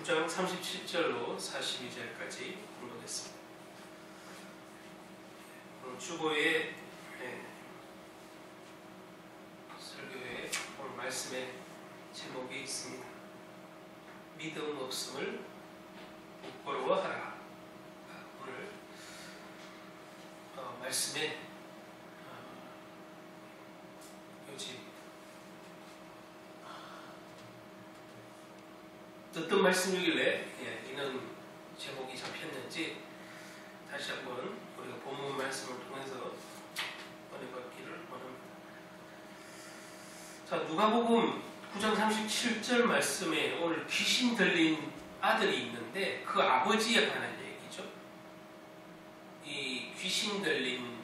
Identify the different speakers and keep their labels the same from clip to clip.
Speaker 1: 9장 37절로 42절까지 공부했습니다. 주보의 설교의 오늘 말씀의 제목이 있습니다. 믿음 없음을 부끄러워하라. 오늘 말씀의 요지 어떤 말씀이길래 이런 제목이 잡혔는지 다시 한번 우리가 본문 말씀을 통해서 은혜 받기를 원합니다. 자, 누가복음 9장 37절 말씀에 오늘 귀신 들린 아들이 있는데 그 아버지에 관한 얘기죠. 이 귀신 들린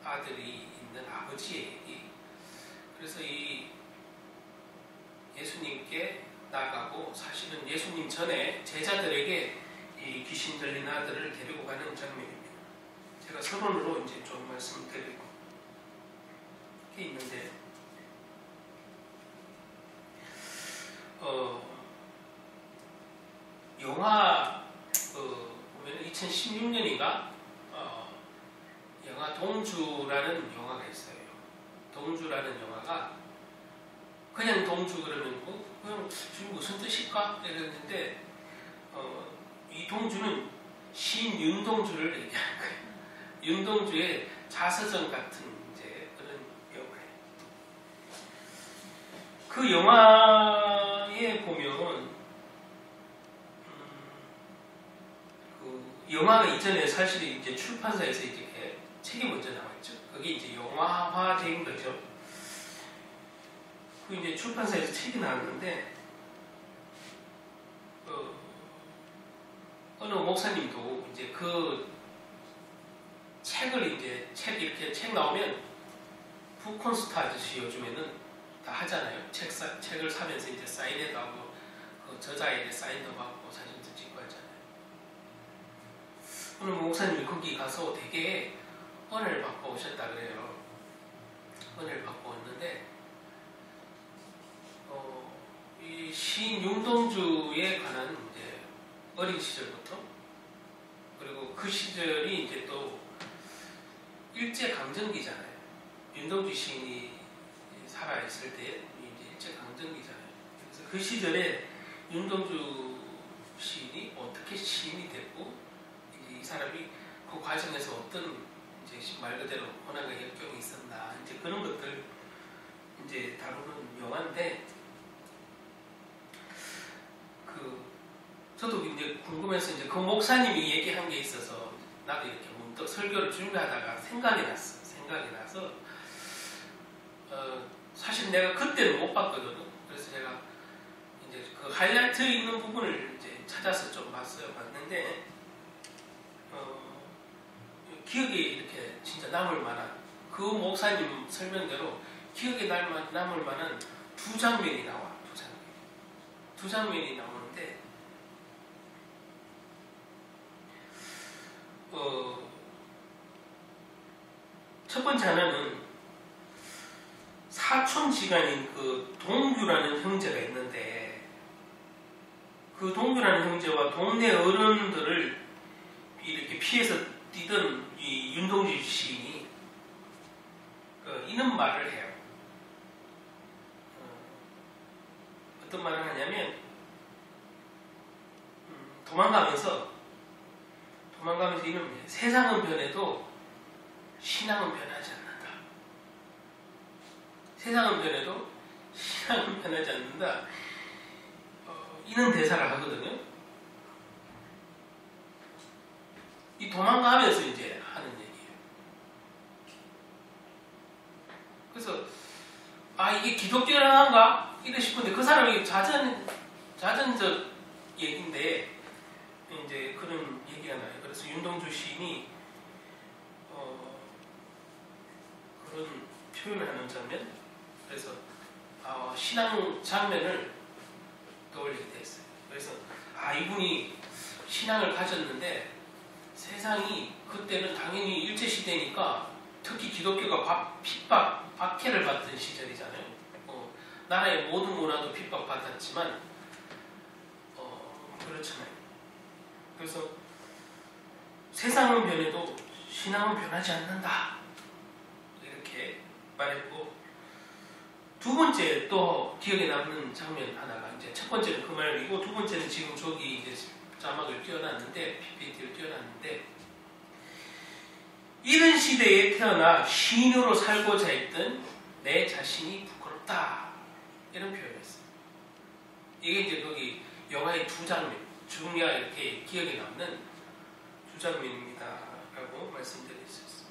Speaker 1: 아들이 있는 아버지의 얘기. 그래서 이 예수님께 나가고 사실은 예수님 전에 제자들에게 이 귀신 들린 아들을 데리고 가는 장면입니다. 제가 서론으로 이제 좀 말씀드리고 이게 있는데 영화 보면 2016년인가 영화 동주라는 영화가 있어요. 동주라는 영화가 그냥 동주 그러면 그냥 지금 무슨 뜻일까? 이랬는데 이 동주는 시인 윤동주를 얘기하는 거예요. 윤동주의 자서전 같은 이제 그런 영화예요. 그 영화에 보면 그 영화가 이전에 사실 이제 출판사에서 이렇게 책이 먼저 나왔죠. 그게 이제 영화화된 거죠. 그 이제 출판사에서 책이 나왔는데 어느 목사님도 이제 그 책을 이제 이렇게 책 나오면 북콘스트 아저씨 요즘에는 다 하잖아요. 책을 사면서 이제 사인회도 하고 그 저자에게 사인도 받고 사진도 찍고 하잖아요. 어느 목사님이 거기 가서 되게 은혜를 받고 오셨다 그래요. 은혜를 받고 왔는데 이 시인 윤동주에 관한 이제 어린 시절부터 그리고 그 시절이 이제 또 일제강점기잖아요. 윤동주 시인이 살아있을 때 이제 일제강점기잖아요. 그래서 그 시절에 윤동주 시인이 어떻게 시인이 됐고 이제 이 사람이 그 과정에서 어떤 이제 말 그대로 고난과 역경이 있었나 이제 그런 것들 이제 다루는 영화인데 저도 이제 궁금해서 이제 그 목사님이 얘기한 게 있어서 나도 이렇게 문득 설교를 준비하다가 생각이 나서 사실 내가 그때는 못 봤거든요. 그래서 제가 이제 그 하이라이트 있는 부분을 이제 찾아서 좀 봤는데 기억에 이렇게 진짜 남을 만한 그 목사님 설명대로 기억에 남을 만한 두 장면이 나와. 두 장면이 나오는데 첫 번째 하나는 사촌지간인 그 동규라는 형제가 있는데 그 동규라는 형제와 동네 어른들을 이렇게 피해서 뛰던 이 윤동주 시인이 이런 말을 해요. 어떤 말을 하냐면 도망가면서 이런 세상은 변해도 신앙은 변하지 않는다. 세상은 변해도 신앙은 변하지 않는다. 이런 대사를 하거든요. 이 도망가면서 이제 하는 얘기예요. 그래서 이게 기독교란가 이래 싶은데 그 사람이 자전적 얘기인데 이제 그런 얘기가 나요. 그래서 윤동주 시인이 그런 표현을 하는 장면, 그래서 신앙 장면을 떠올리게 됐어요. 그래서 이분이 신앙을 가졌는데 세상이 그때는 당연히 일제시대니까 특히 기독교가 핍박, 박해를 받던 시절이잖아요. 나라의 모든 문화도 핍박받았지만 그렇잖아요. 그래서 세상은 변해도 신앙은 변하지 않는다. 이렇게 말했고, 두 번째 또 기억에 남는 장면 하나가 이제 첫 번째는 그 말이고, 두 번째는 지금 저기 이제 자막을 띄워놨는데, PPT를 띄워놨는데, 이런 시대에 태어나 시인으로 살고자 했던 내 자신이 부끄럽다. 이런 표현을 했어요. 이게 이제 거기 영화의 두 장면, 중요하게 이렇게 기억에 남는 두 장면입니다. 라고 말씀드렸었어요.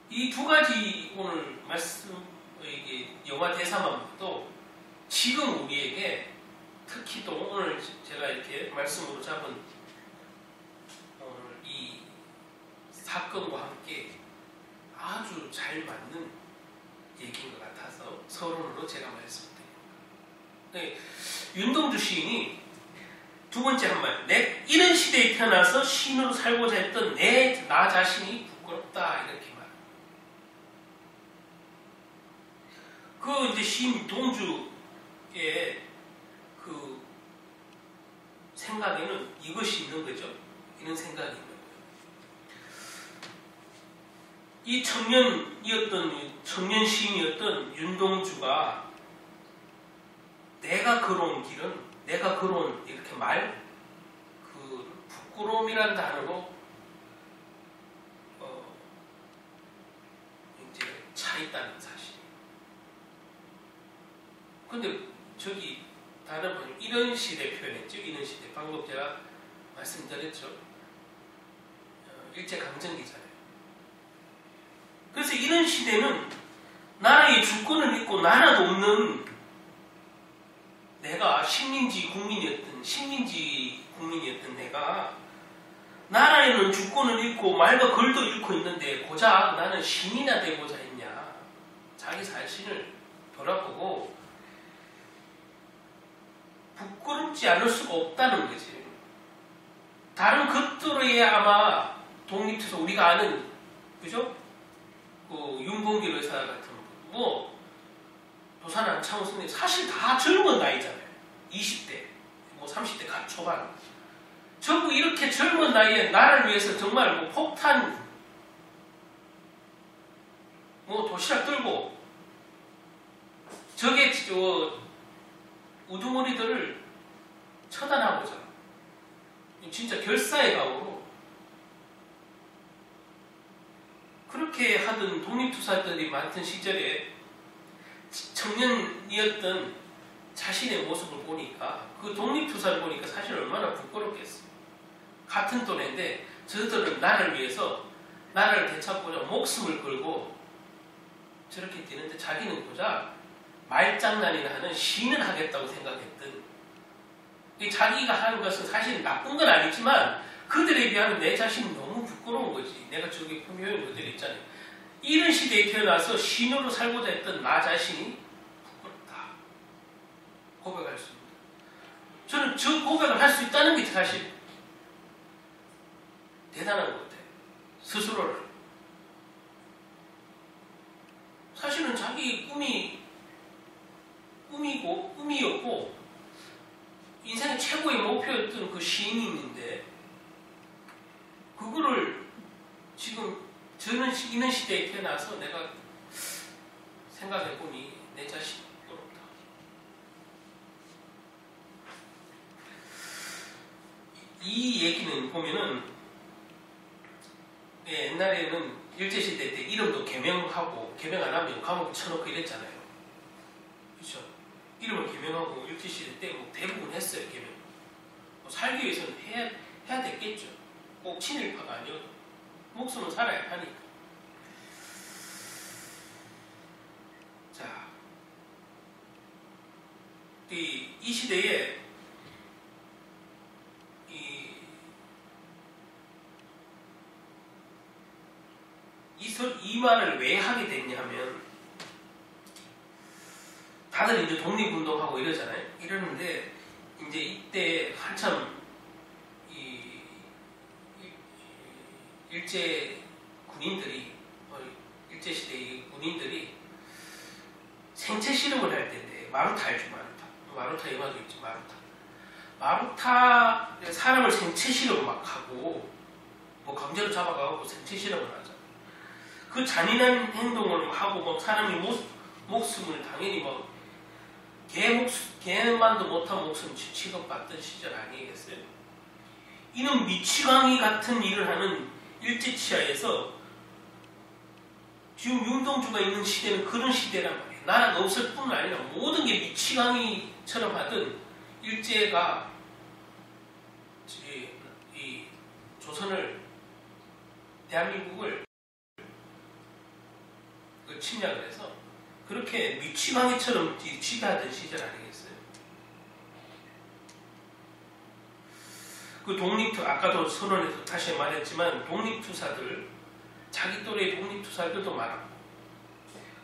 Speaker 1: 이 두 가지 오늘 이게 영화 대사만 봐도 지금 우리에게 특히 또 오늘 제가 이렇게 말씀으로 잡은 오늘 이 사건과 함께 아주 잘 맞는 얘기인 것 같아서 서론으로 제가 말씀드립니다. 네, 윤동주 시인이 두 번째 한 말, 이런 시대에 태어나서 시인으로 살고자 했던 나 자신이 부끄럽다. 이렇게 말. 그 이제 시인 동주의 그 생각에는 이것이 있는 거죠. 이런 생각이 있는 거예요. 이 청년 시인이었던 윤동주가 내가 걸어온 길은, 내가 걸어온 이렇게 그 부끄러움이란 단어로 이제 차 있다는 사실. 근데 저기 다른 분 이런 시대 표현했죠. 이런 시대. 방금 제가 말씀드렸죠. 일제강점기잖아요. 그래서 이런 시대는 나라의 주권을 잃고 나라도 없는 내가 식민지 국민이었던 내가 나라에는 주권을 잃고 말과 걸도 잃고 있는데 고작 나는 신이나 되고자 했냐. 자기 자신을 돌아보고 부끄럽지 않을 수가 없다는 거지. 다른 것들에 아마 독립투사 우리가 아는 그죠? 그 윤봉길 의사 같은 뭐 도산 안창호 선생님 사실 다 젊은 나이잖아요. 20대, 뭐 30대 갓 초반. 전부 이렇게 젊은 나이에 나라를 위해서 정말 뭐 폭탄, 뭐 도시락 들고 저게 우두머리들을 처단하고자 진짜 결사의 각오로 그렇게 하던 독립투사들이 많던 시절에 청년이었던 자신의 모습을 보니까 그 독립투사를 보니까 사실 얼마나 부끄럽겠어요. 같은 또래인데 저들은 나라를 위해서 나라를 되찾고자 목숨을 걸고 저렇게 뛰는데 자기는 고작 말장난이나 하는 시인을 하겠다고 생각했던 자기가 하는 것은 사실 나쁜 건 아니지만 그들에 비하면 내 자신이 너무 부끄러운 거지. 내가 저기 표현한 것들이 있잖아요. 이런 시대에 태어나서 시인으로 살고자 했던 나 자신이 부끄럽다. 고백할 수 있습니다. 저는 저 고백을 할 수 있다는 게 사실 대단한 것 같아요. 스스로를. 사실은 자기 꿈이었고 인생의 최고의 목표였던 그 시인이 있는데 그거를 지금 저는 이런 시대에 태어나서 내가 생각해보니 내 자신이 부끄럽다. 이 얘기는 보면은 옛날에는 일제시대 때 이름도 개명하고 개명 안 하면 감옥에 쳐놓고 이랬잖아요. 그렇죠? 이름을 개명하고 일제시대 때 뭐 대부분 했어요. 개명. 뭐 살기 위해서는 해야 됐겠죠. 꼭 친일파가 아니어도 목숨은 살아야 하니까. 자, 이 시대에 이 말을 왜 하게 됐냐면 다들 이제 독립운동하고 이러잖아요. 이러는데 이제 이때 한참 일제 군인들이 일제시대의 군인들이 생체 실험을 할 때인데 마루타 알죠? 마루타. 마루타 영화도 있지. 마루타 사람을 생체 실험을 막 하고 뭐 강제로 잡아가고 생체 실험을 하잖아. 그 잔인한 행동을 하고 막 사람이 목숨을 당연히 막 개만도 못한 목숨 취급받던 시절 아니겠어요? 이는 미치광이 같은 일을 하는 일제치하에서 지금 윤동주가 있는 시대는 그런 시대란 말이에요. 나라가 없을 뿐 아니라 모든 게 미치광이처럼 하던 일제가 이 조선을, 대한민국을 침략을 해서 그렇게 미치광이처럼 지배하던 시절 아니겠어요? 그 아까도 선언에서 다시 말했지만 독립투사들, 자기 또래의 독립투사들도 많았고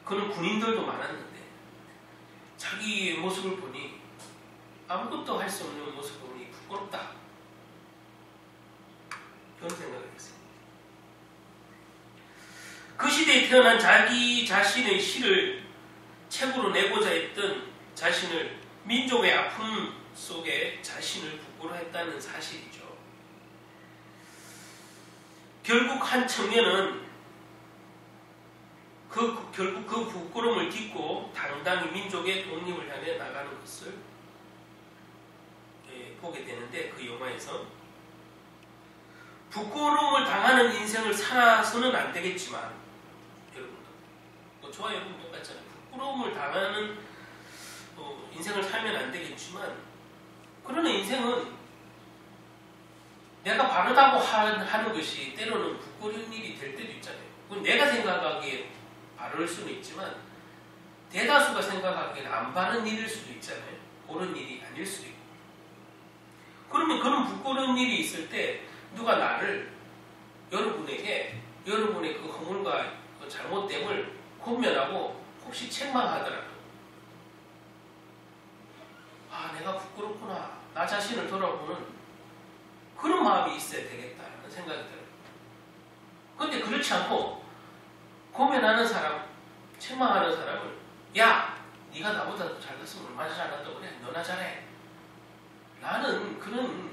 Speaker 1: 그런 군인들도 많았는데 자기의 모습을 보니 아무것도 할 수 없는 모습을 보니 부끄럽다. 그런 생각을 했어요. 그 시대에 태어난 자기 자신의 시를 책으로 내고자 했던 자신을, 민족의 아픔 속에 자신을 부끄러워했다는 사실이죠. 결국 한 청년은 결국 그 부끄러움을 딛고 당당히 민족의 독립을 향해 나가는 것을 보게 되는데, 그 영화에서 부끄러움을 당하는 인생을 살아서는 안 되겠지만, 여러분도 저와 여러분 똑같잖아요. 부끄러움을 당하는 인생을 살면 안 되겠지만, 그러나 인생은 내가 바르다고 하는 것이 때로는 부끄러운 일이 될 때도 있잖아요. 그건 내가 생각하기에 바를 수는 있지만 대다수가 생각하기에는 안 바른 일일 수도 있잖아요. 옳은 일이 아닐 수도 있고. 그러면 그런 부끄러운 일이 있을 때 누가 나를, 여러분에게 여러분의 그 허물과 그 잘못됨을 권면하고 혹시 책망하더라도, 아, 내가 부끄럽구나, 나 자신을 돌아보는 그런 마음이 있어야 되겠다는 생각이 들어요. 그런데 그렇지 않고 고면하는 사람, 책망하는 사람을, 야, 네가 나보다 더 잘났으면 얼마나 잘났다고 그래, 너나 잘해, 나는 그런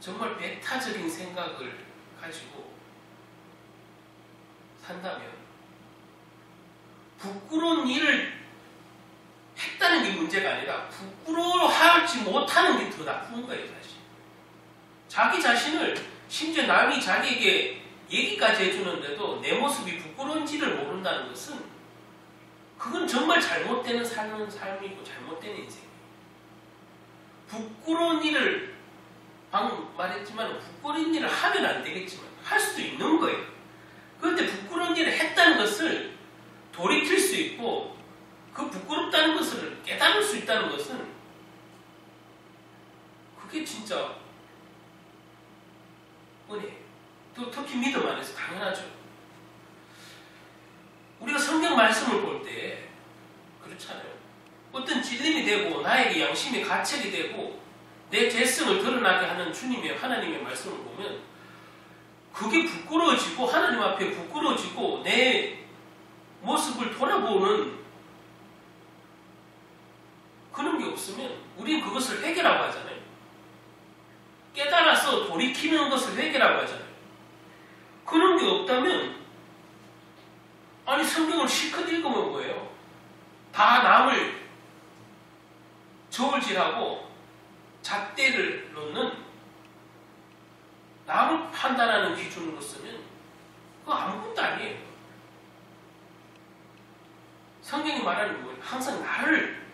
Speaker 1: 정말 배타적인 생각을 가지고 산다면 부끄러운 일을 했다는 게 문제가 아니라 부끄러워하지 못하는 게 더 나쁜 거예요. 사실 자기 자신을, 심지어 남이 자기에게 얘기까지 해주는데도 내 모습이 부끄러운지를 모른다는 것은, 그건 정말 잘못되는 삶이고 잘못된 인생이에요. 부끄러운 일을, 방금 말했지만 부끄러운 일을 하면 안 되겠지만 할 수도 있는 거예요. 그런데 부끄러운 일을 했다는 것을 돌이킬 수 있고 그 부끄럽다는 것을 깨달을 수 있다는 것은, 그게 진짜 은혜예요. 또 특히 믿음 안에서 당연하죠. 우리가 성경 말씀을 볼 때 그렇잖아요. 어떤 진림이 되고 나에게 양심의 가책이 되고 내 죄성을 드러나게 하는 주님의, 하나님의 말씀을 보면 그게 부끄러워지고 하나님 앞에 부끄러워지고 내 모습을 돌아보는 그런 게 없으면 우리는 그것을 회개라고 하잖아요. 깨달아서 돌이키는 것을 회개라고 하잖아요. 그런 게 없다면, 아니 성경을 실컷 읽으면 뭐예요? 다 남을 저울질하고 잣대를 놓는, 남을 판단하는 기준으로 쓰면 그거 아무것도 아니에요. 성경이 말하는 거예요. 항상 나를,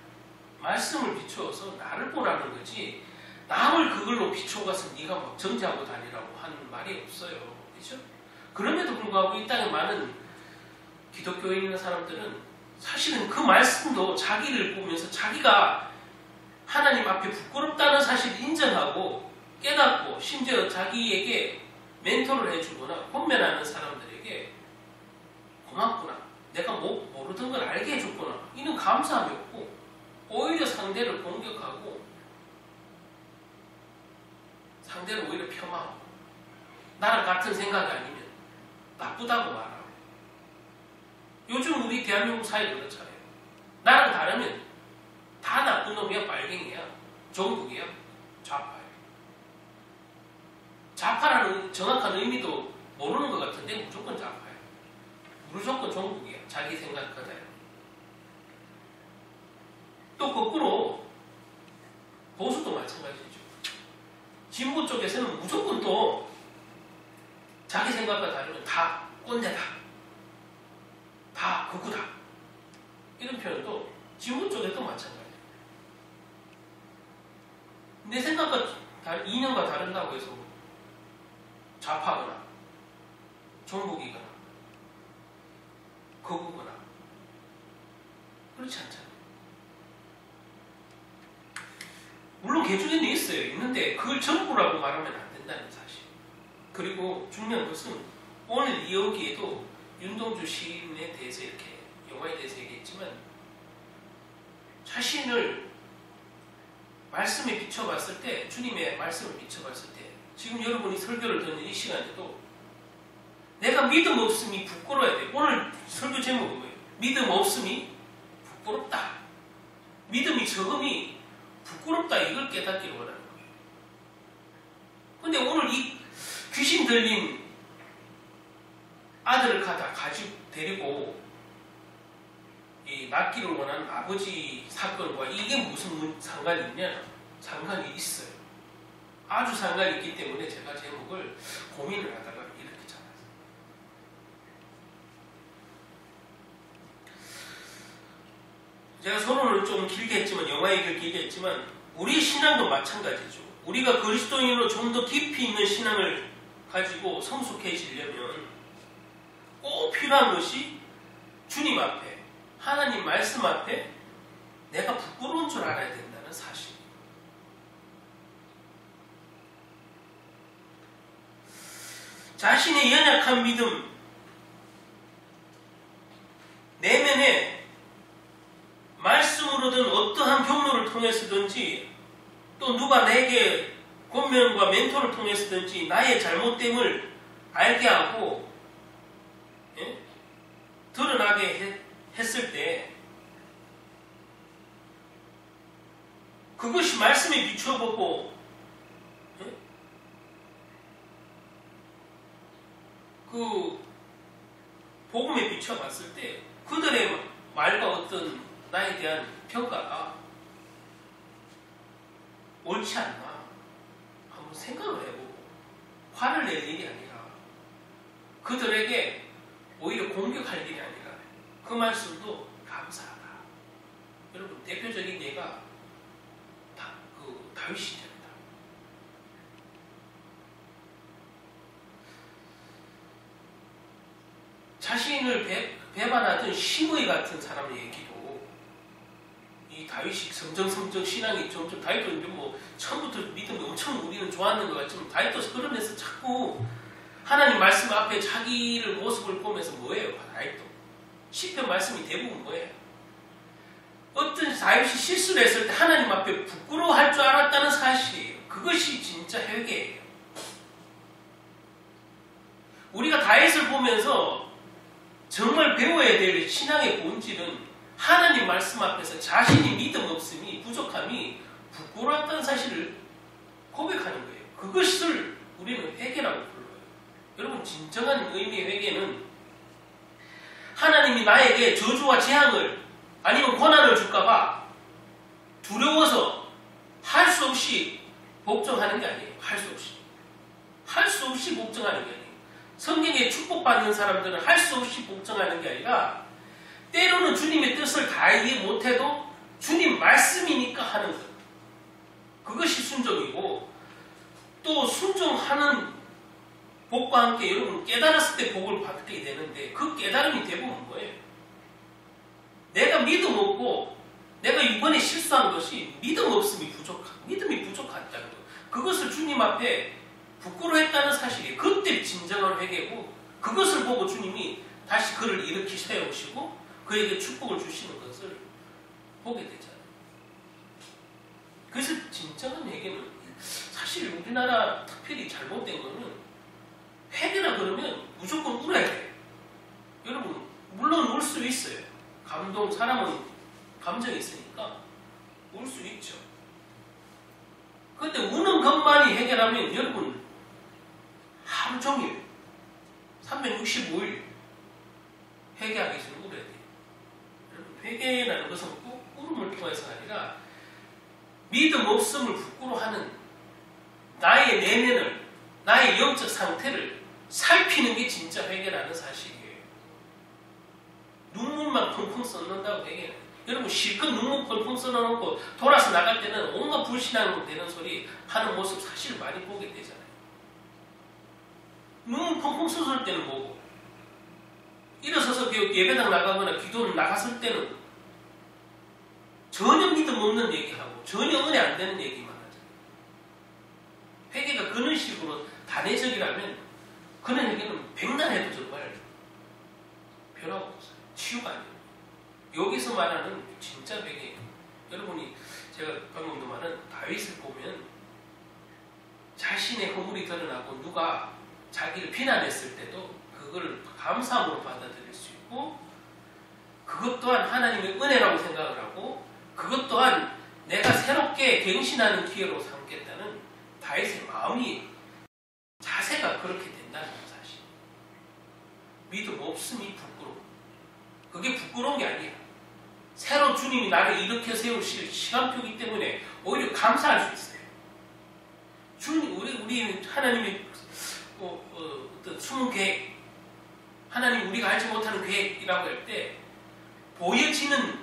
Speaker 1: 말씀을 비추어서 나를 보라는 거지, 남을 그걸로 비춰가서 네가 막 정죄하고 다니라고 하는 말이 없어요. 그렇죠? 그럼에도 불구하고 이 땅에 많은 기독교에 있는 사람들은 사실은 그 말씀도 자기를 보면서 자기가 하나님 앞에 부끄럽다는 사실을 인정하고 깨닫고, 심지어 자기에게 멘토를 해주거나 권면하는 사람들에게 고맙구나, 내가 모르던 걸 알게 해줬구나, 이는 감사함이 없고 오히려 상대를 공격하고 상대를 오히려 폄하하고 나랑 같은 생각이 아니면 나쁘다고 말하고. 요즘 우리 대한민국 사회 그렇잖아요. 나랑 다르면 다 나쁜 놈이야, 빨갱이야. 종북이에요? 좌파예요. 좌파라는 정확한 의미도 모르는 것 같은데 무조건 좌파예요. 무조건 종북이에요. 자기 생각하다요. 또 거꾸로 보수도 마찬가지죠. 진보 쪽에서는 무조건 또 자기 생각과 다르면 다 꼰대다. 다 극우다. 이런 표현도 진보 쪽에도 마찬가지예요. 내 생각과 이념과 다른다고 해서 좌파거나 종북이거나 극우거나 그렇지 않잖아요. 물론 개중에는 있어요. 있는데 그걸 전부라고 말하면 안 된다는 사실. 그리고 중요한 것은 오늘 이 여기에도 윤동주 시인에 대해서 이렇게 영화에 대해서 얘기했지만 자신을 말씀에 비춰봤을 때, 주님의 말씀을 비춰봤을 때, 지금 여러분이 설교를 듣는 이 시간에도 내가 믿음 없음이 부끄러워야 돼. 오늘 설교 제목은 뭐예요? 믿음 없음이 부끄럽다. 믿음이 적음이 부끄럽다. 이걸 깨닫기를 원하는 거예요. 근데 오늘 이 귀신 들린 아들을 가지고 데리고 이 낫기를 원하는 아버지 사건과 이게 무슨 상관이 있냐? 상관이 있어요. 아주 상관이 있기 때문에 제가 제목을 고민을 하다가 이렇게 잡았어요. 제가 서론을 좀 길게 했지만, 영화 얘기를 길게 했지만, 우리의 신앙도 마찬가지죠. 우리가 그리스도인으로 좀 더 깊이 있는 신앙을 가지고 성숙해지려면 꼭 필요한 것이 주님 앞에, 하나님 말씀 앞에 내가 부끄러운 줄 알아야 된다는 사실. 자신의 연약한 믿음, 내면에 말씀으로든 어떠한 경로를 통해서든지 또 누가 내게 권면과 멘토를 통해서든지 나의 잘못됨을 알게 하고 드러나게 했을 때 그것이 말씀에 비춰보고 그 복음에 비춰봤을 때 그들의 말과 어떤 나에 대한 평가가 옳지 않나 한번 생각을 해보고 화를 낼 일이 아니라 그들에게 오히려 공격할 일이 아니라 그 말씀도 감사하다. 여러분 대표적인 예가 다윗이잖아요. 자신을 배반하던 심의 같은 사람의 얘기도 이 다윗이 성정성정 신앙이 점점 다윗도 뭐 처음부터 믿음이 엄청 우리는 좋았는 것 같지만 다윗도 그러면서 자꾸 하나님 말씀 앞에 자기를 모습을 보면서 뭐예요? 다윗도 시편 말씀이 대부분 뭐예요? 어떤 다윗이 실수를 했을 때 하나님 앞에 부끄러워할 줄 알았다는 사실이에요. 그것이 진짜 회개예요. 우리가 다윗을 보면서 정말 배워야 될 신앙의 본질은 하나님 말씀 앞에서 자신이 믿음 없음이 부족함이 부끄러웠다는 사실을 고백하는 거예요. 그것을 우리는 회개라고 불러요. 여러분 진정한 의미의 회개는 하나님이 나에게 저주와 재앙을 아니면 고난을 줄까봐 두려워서 할 수 없이 복종하는 게 아니에요. 할 수 없이 복종하는 게 아니에요. 성경에 축복받는 사람들은 할 수 없이 복종하는 게 아니라 때로는 주님의 뜻을 다 이해 못해도 주님 말씀이니까 하는 것. 그것이 순종이고 또 순종하는 복과 함께 여러분 깨달았을 때 복을 받게 되는데 그 깨달음이 대부분 뭐예요? 내가 믿음 없고 내가 이번에 실수한 것이 믿음이 부족하다는 것. 그것을 주님 앞에 부끄러워했다는 사실이 그때 진정한 회개고 그것을 보고 주님이 다시 그를 일으키 세우시고 그에게 축복을 주시는 것을 보게 되잖아요. 그래서 진정한 회개는 사실 우리나라 특별히 잘못된 거는 회개라 그러면 무조건 울어야 돼요. 여러분 물론 울 수 있어요. 사람은 감정이 있으니까 울 수 있죠. 근데 우는 것만이 해결하면 여러분 하루 종일 365일 회개하기 전에 울어야 돼요. 여러분 회개라는 것은 꼭 울음을 통해서가 아니라 믿음 없음을 부끄러워하는 나의 내면을, 나의 영적 상태를 살피는 게 진짜 회개라는 사실이에요. 눈물만 펑펑 쏟는다고 회개는. 여러분 실컷 눈물 펑펑 쏟아놓고 돌아서 나갈 때는 온갖 불신앙으로 되는 소리 하는 모습 사실 많이 보게 되잖아요. 눈물 펑펑 쏟을 때는 뭐고, 일어서서 예배당 나가거나 기도를 나갔을 때는 전혀 믿음 없는 얘기하고 전혀 은혜 안 되는 얘기만 하잖아요. 회개가 그런 식으로 단회적이라면 그런 얘기는 백날 해도 정말 변화가 없어요. 치유가 아니에요. 여기서 말하는 진짜 회개예요. 여러분이 제가 방금도 말한 다윗을 보면 자신의 허물이 드러나고 누가 자기를 비난했을 때도 그걸 감사함으로 받아들일 수 있고, 그것 또한 하나님의 은혜라고 생각을 하고, 그것 또한 내가 새롭게 갱신하는 기회로 삼겠다는 다윗의 마음이, 자세가 그렇게 된다는 사실. 믿음 없음이 부끄러워. 그게 부끄러운 게 아니야. 새로 주님이 나를 일으켜 세우실 시간표이기 때문에 오히려 감사할 수 있어요. 주님, 우리 하나님의 어떤 숨은 계획, 하나님 우리가 알지 못하는 계획이라고 할 때 보여지는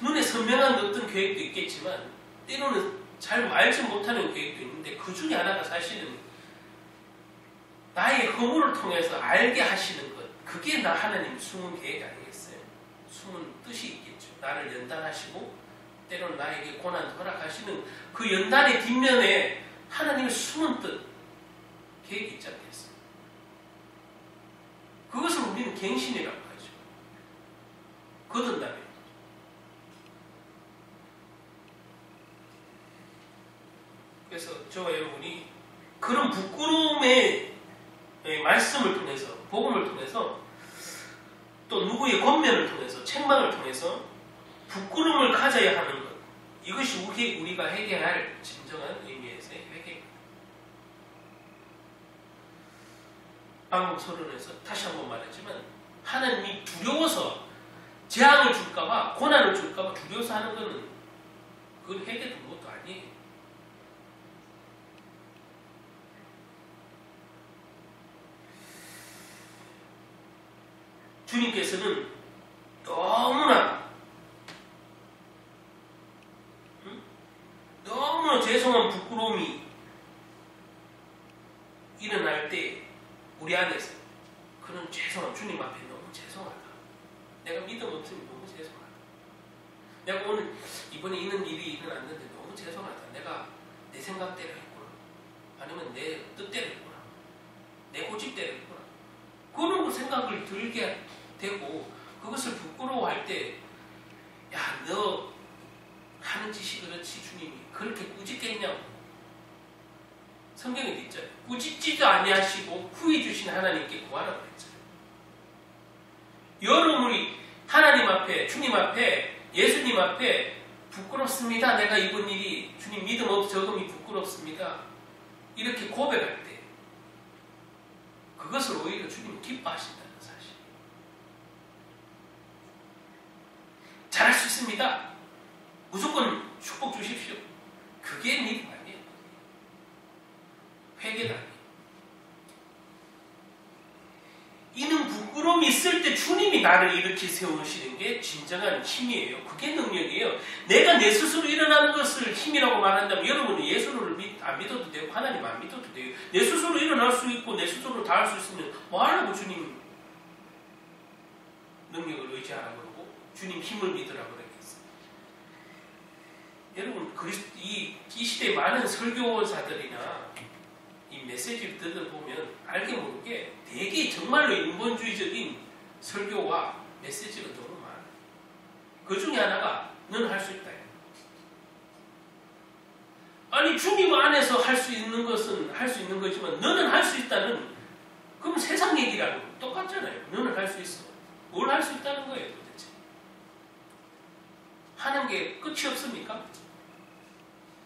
Speaker 1: 눈에 선명한 어떤 계획도 있겠지만 때로는 잘 알지 못하는 계획도 있는데, 그 중에 하나가 사실은 나의 허물을 통해서 알게 하시는 것, 그게 나 하나님 숨은 계획 아니겠어요? 숨은 뜻이 있겠죠. 나를 연단하시고 때로는 나에게 고난을 허락하시는 그 연단의 뒷면에 하나님의 숨은 뜻, 계획이 있지 않겠어요? 그것을 우리는 갱신이라고 하죠. 거듭남이에요. 그래서 저와 여러분이 그런 부끄러움의 말씀을 통해서, 복음을 통해서, 또 누구의 권면을 통해서, 책망을 통해서 부끄러움을 가져야 하는 것, 이것이 우리가 해결할 진정한 의미에서의 회개입니다. 방금 서론에서 다시 한번 말했지만, 하나님이 두려워서 재앙을 줄까봐, 고난을 줄까봐 두려워서 하는 것은 그건 회개된 것도 아니에요. 주님께서는 너무나 죄송한 부끄러움이 일어날 때 우리 안에서 그런 죄송함, 주님 앞에 너무 죄송하다, 내가 믿음 없으니 너무 죄송하다, 내가 오늘 이번에 이런 일이 일어났는데 너무 죄송하다, 내가 내 생각대로 했구나, 아니면 내 뜻대로 했구나, 내 고집대로 했구나, 그런 생각을 들게 되고, 그것을 부끄러워할 때, 야, 너 하는 짓이 그렇지, 주님이 그렇게 꾸짖겠냐고. 성경에도 있잖아요. 꾸짖지도 아니하시고 후히 주신 하나님께 구하라고 했잖아요. 여러분이 하나님 앞에, 주님 앞에, 예수님 앞에 부끄럽습니다, 내가 이번 일이 주님 믿음 적음이 부끄럽습니다, 이렇게 고백할 때 그것을 오히려 주님이 기뻐하신다는 사실. 잘할 수 있습니다, 무조건 축복 주십시오, 그게 믿음 아니에요. 회개가 아니에요. 이는 부끄러움이 있을 때 주님이 나를 일으켜 세우시는 게 진정한 힘이에요. 그게 능력이에요. 내가 내 스스로 일어나는 것을 힘이라고 말한다면, 여러분은 예수를 안 믿어도 되고 하나님 안 믿어도 돼요. 내 스스로 일어날 수 있고 내 스스로 다 할 수 있으면 뭐 하려고 주님 능력을 의지하라고 그러고 주님 힘을 믿으라고 그러겠어요. 여러분, 이 시대의 많은 설교사들이나 이 메시지를 들어보면 알게 모르게 되게 정말로 인본주의적인 설교와 메시지가 너무 많아요. 그 중에 하나가 너는 할 수 있다. 아니, 주님 안에서 할 수 있는 것은 할 수 있는 거지만 너는 할 수 있다는, 그럼 세상 얘기라고 똑같잖아요. 너는 할 수 있어. 뭘 할 수 있다는 거예요 도대체? 하는 게 끝이 없습니까?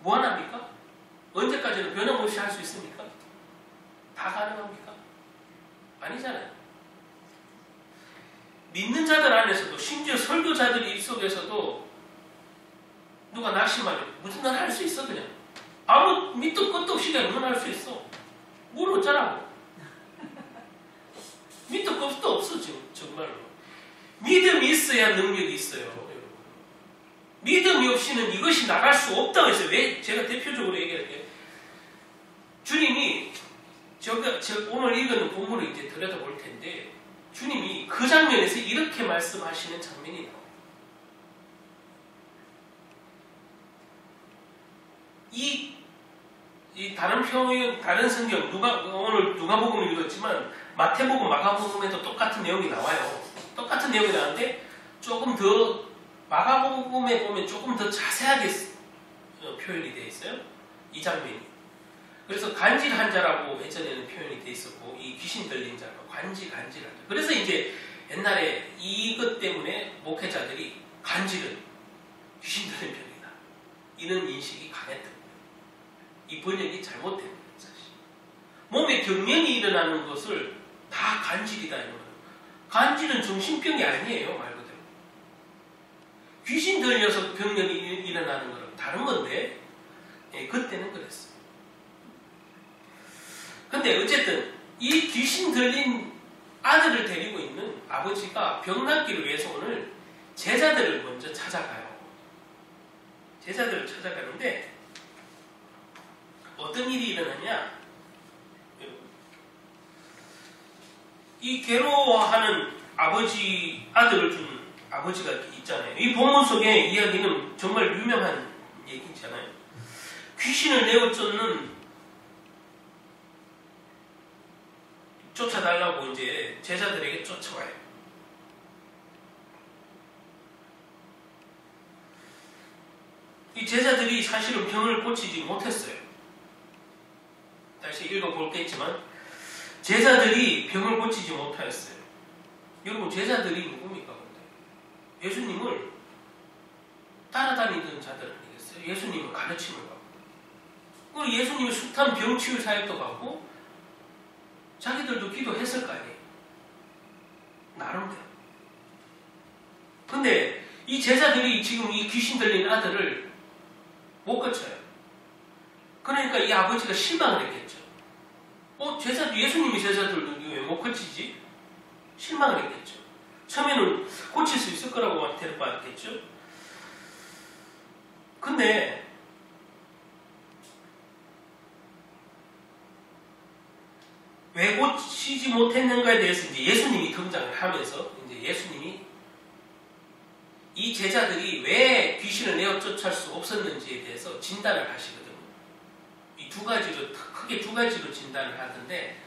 Speaker 1: 무한합니까? 언제까지는 변함없이 할 수 있습니까? 다 가능합니까? 아니잖아요. 믿는 자들 안에서도 심지어 설교자들 입속에서도 누가 낙심하면 무슨 날 할 수 있어 그냥. 아무 밑도 끝도 없이 그냥 넌 할 수 있어. 뭘 어쩌라고. 밑도 끝도 없어 지금 정말로. 믿음이 있어야 능력이 있어요. 여러분. 믿음이 없이는 이것이 나갈 수 없다고 했어요. 왜? 제가 대표적으로 얘기할게요. 주님이 제가 오늘 읽은 본문을 이제 들여다볼 텐데 주님이 그 장면에서 이렇게 말씀하시는 장면이 나와요. 이 다른 표현, 다른 성경, 오늘 누가복음을 읽었지만 마태복음, 마가복음에도 똑같은 내용이 나와요. 똑같은 내용이 나오는데 조금 더 마가복음에 보면 조금 더 자세하게 표현이 되어 있어요. 이 장면이. 그래서 간질한 자라고 예전에는 표현이 되어 있었고 이 귀신 들린 자가 간질한 자. 그래서 이제 옛날에 이것 때문에 목회자들이 간질은 귀신 들린 편이다. 이런 인식이 강했던 거예요. 이 번역이 잘못된 거예요. 사실. 몸에 경련이 일어나는 것을 다 간질이다. 이런 거예요. 간질은 정신병이 아니에요. 말 그대로. 귀신 들려서 경련이 일어나는 거랑 다른 건데 그때는 그랬어요. 근데 어쨌든 이 귀신 들린 아들을 데리고 있는 아버지가 병 낫기를 위해서 오늘 제자들을 먼저 찾아가요. 제자들을 찾아가는데 어떤 일이 일어나냐? 이 괴로워하는 아들을 둔 아버지가 있잖아요. 이 본문 속의 이야기는 정말 유명한 얘기잖아요. 귀신을 내어 쫓아달라고 이제 제자들에게 쫓아와요. 이 제자들이 사실은 병을 고치지 못했어요. 다시 읽어볼겠지만 제자들이 병을 고치지 못하였어요. 여러분 제자들이 누굽니까? 근데 예수님을 따라다니던 자들 아니겠어요? 예수님의 가르침을 받고 그리고 예수님의 숱한 병치유 사역도 받고 자기들도 기도했을 거 아니에요. 나름대로. 근데 이 제자들이 지금 이 귀신 들린 아들을 못 고쳐요. 그러니까 이 아버지가 실망을 했겠죠. 예수님이 제자들도 왜 못 고치지? 실망을 했겠죠. 처음에는 고칠 수 있을 거라고 대답받았겠죠. 근데 왜 고치지 못했는가에 대해서 이제 예수님이 등장을 하면서 이제 예수님이 이 제자들이 왜 귀신을 내어 쫓을 수 없었는지에 대해서 진단을 하시거든요. 이 두 가지로 크게 두 가지로 진단을 하던데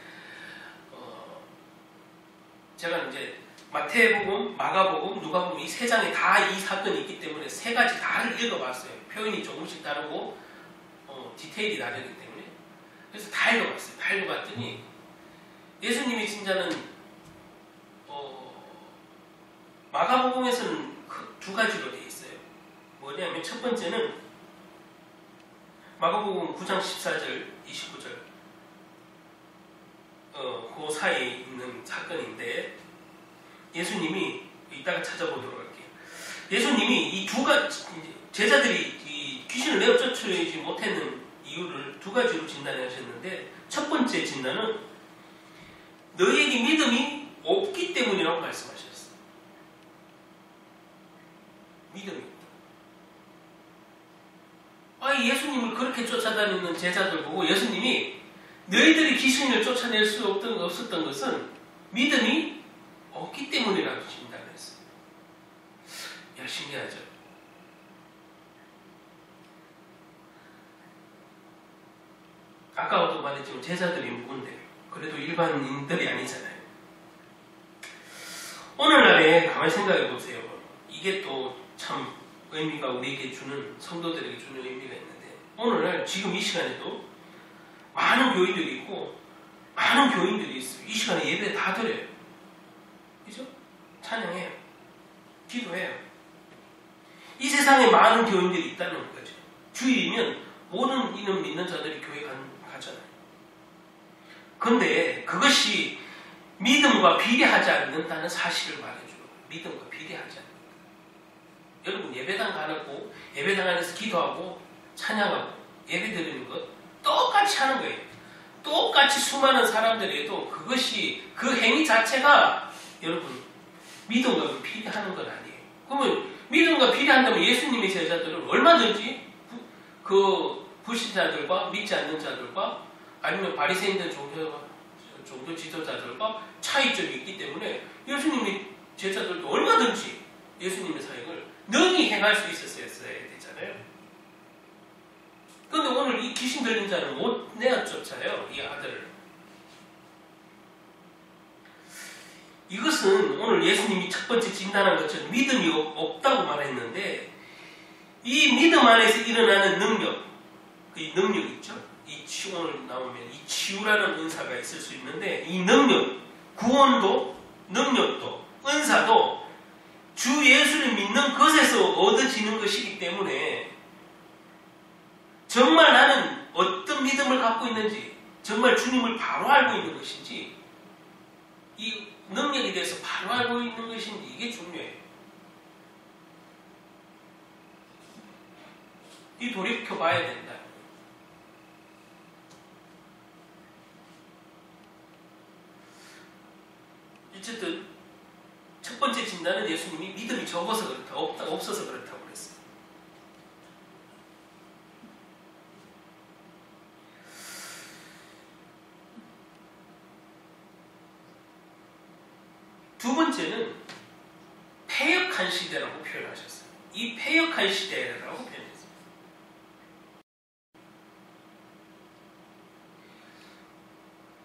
Speaker 1: 제가 이제 마태복음, 마가복음, 누가복음 이 세 장에 다 이 사건이 있기 때문에 세 가지 다를 읽어봤어요. 표현이 조금씩 다르고 디테일이 다르기 때문에 그래서 다 읽어봤어요. 다 읽어봤더니 예수님이 진짜는 마가복음에서는 두 가지로 되어 있어요. 뭐냐면 첫 번째는 마가복음 9장 14절, 29절 그 사이에 있는 사건인데 예수님이 이따가 찾아보도록 할게요. 예수님이 이 두 가지 제자들이 이 귀신을 내어 쫓아내지 못했는 이유를 두 가지로 진단하셨는데 첫 번째 진단은 너희에게 믿음이 없기 때문이라고 말씀하셨어요. 믿음이 없다. 예수님을 그렇게 쫓아다니는 제자들 보고 예수님이 너희들이 귀신을 쫓아낼 수 없었던 것은 믿음이 없기 때문이라고 진단을 했어요. 야, 신기하죠? 아까도 말했지만 제자들이 누군데 그래도 일반인들이 아니잖아요. 오늘날에 가만히 생각해 보세요. 이게 또 참 의미가 우리에게 주는, 성도들에게 주는 의미가 있는데 오늘날 지금 이 시간에도 많은 교인들이 있고 많은 교인들이 있어요. 이 시간에 예배 다 드려요. 그죠? 찬양해요. 기도해요. 이 세상에 많은 교인들이 있다는 거죠. 주일이면 모든 이는 믿는 자들이 교회 가잖아요. 근데 그것이 믿음과 비례하지 않는다는 사실을 말해줘요. 믿음과 비례하지 않는다. 여러분 예배당 가고 예배당 안에서 기도하고 찬양하고 예배 드리는 것 똑같이 하는 거예요. 똑같이 수많은 사람들이 해도 그것이 그 행위 자체가 여러분 믿음과 비례하는 건 아니에요. 그러면 믿음과 비례한다면 예수님의 제자들은 얼마든지 그 불신자들과 믿지 않는 자들과 아니면 바리새인들 종교 지도자들과 차이점이 있기 때문에 예수님의 제자들도 얼마든지 예수님의 사역을 능히 행할 수 있었어야 되잖아요. 그런데 오늘 이 귀신 들린 자는 못 내어쫓아요. 이 아들을. 이것은 오늘 예수님이 첫 번째 진단한 것처럼 믿음이 없다고 말했는데 이 믿음 안에서 일어나는 능력, 이 능력 있죠? 이 오늘 나오면 이 치유라는 은사가 있을 수 있는데 이 능력, 구원도, 능력도, 은사도 주 예수를 믿는 것에서 얻어지는 것이기 때문에 정말 나는 어떤 믿음을 갖고 있는지, 정말 주님을 바로 알고 있는 것인지, 이 능력에 대해서 바로 알고 있는 것인지 이게 중요해요. 이 돌이켜봐야 된다. 어쨌든 첫 번째 진단은 예수님이 믿음이 적어서 그렇다, 없어서 그렇다고 그랬어요. 두 번째는 패역한 시대라고 표현하셨어요. 이 패역한 시대라고 표현했어요.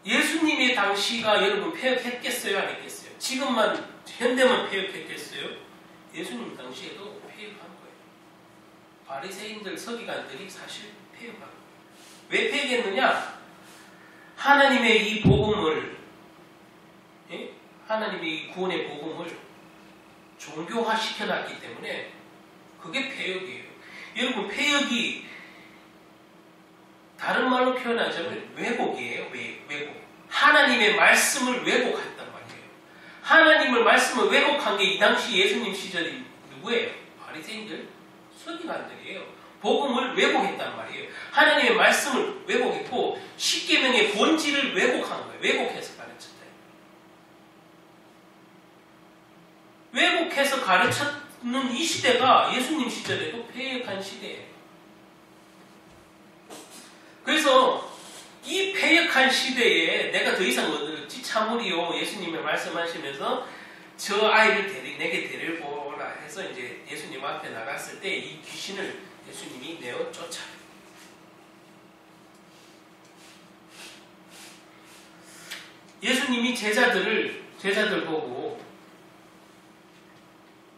Speaker 1: 예수님의 당시가 여러분 패역했겠어요? 안 했겠어요? 지금만 현대만 패역했겠어요? 예수님 당시에도 패역한 거예요. 바리새인들 서기관들이 사실 패역한 거예요. 왜 패역했느냐? 하나님의 이 복음을, 하나님의 이 구원의 복음을 종교화 시켜놨기 때문에 그게 패역이에요. 여러분 패역이 다른 말로 표현하자면 왜곡이에요. 왜곡. 하나님의 말씀을 왜곡했단 말이에요. 하나님의 말씀을 왜곡한 게 이 당시 예수님 시절이 누구예요? 바리새인들, 서기관들이에요. 복음을 왜곡했단 말이에요. 하나님의 말씀을 왜곡했고 십계명의 본질을 왜곡한 거예요. 왜곡해서 가르쳤다. 왜곡해서 가르쳤는 이 시대가 예수님 시절에도 패역한 시대예요. 그래서 이 패역한 시대에 내가 더 이상 얻을지 참으리요. 예수님이 말씀하시면서 저 아이를 내게 데리고 오라 해서 이제 예수님 앞에 나갔을 때 이 귀신을 예수님이 내어 쫓아요. 예수님이 제자들 보고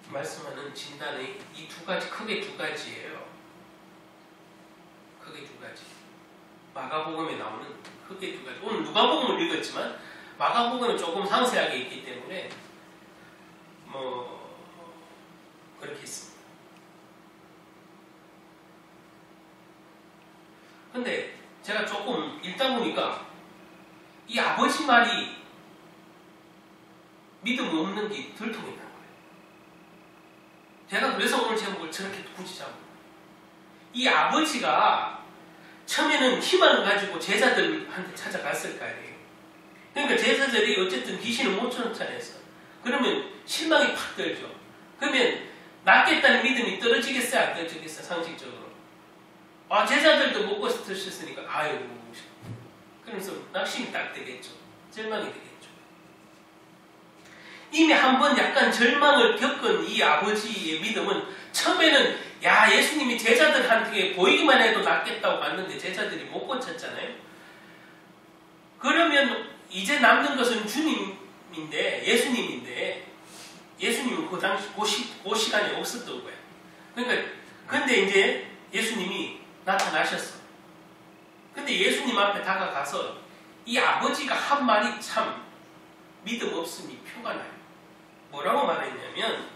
Speaker 1: 말씀하는 진단의 이 두 가지, 크게 두 가지예요. 크게 두 가지. 마가복음에 나오는 크게 두 가지. 오늘 누가복음을 읽었지만 마가복음은 조금 상세하게 있기 때문에 그렇게 있습니다. 근데 제가 조금 읽다 보니까 이 아버지 말이 믿음 없는 게 덜 통했다는 거예요. 제가 그래서 오늘 제목을 저렇게 굳이 잡은 거예요. 이 아버지가 처음에는 희망을 가지고 제자들한테 찾아갔을 거 아니에요. 그러니까 제자들이 어쨌든 귀신을 못 쫓아냈어. 그러면 실망이 팍 들죠. 그러면 낫겠다는 믿음이 떨어지겠어요? 안 떨어지겠어요? 상식적으로. 제자들도 먹고 드셨으니까 아유. 그러면서 낙심이 딱 되겠죠. 절망이 되겠죠. 이미 한번 약간 절망을 겪은 이 아버지의 믿음은 처음에는 예수님이 제자들한테 보이기만 해도 낫겠다고 갔는데 제자들이 못 고쳤잖아요. 그러면 이제 남는 것은 주님인데, 예수님인데, 예수님은 그 당시, 그 시간이 없었던 거예요. 그러니까, 근데 이제 예수님이 나타나셨어. 근데 예수님 앞에 다가가서 이 아버지가 한 말이 참 믿음 없음이 표가 나요. 뭐라고 말했냐면,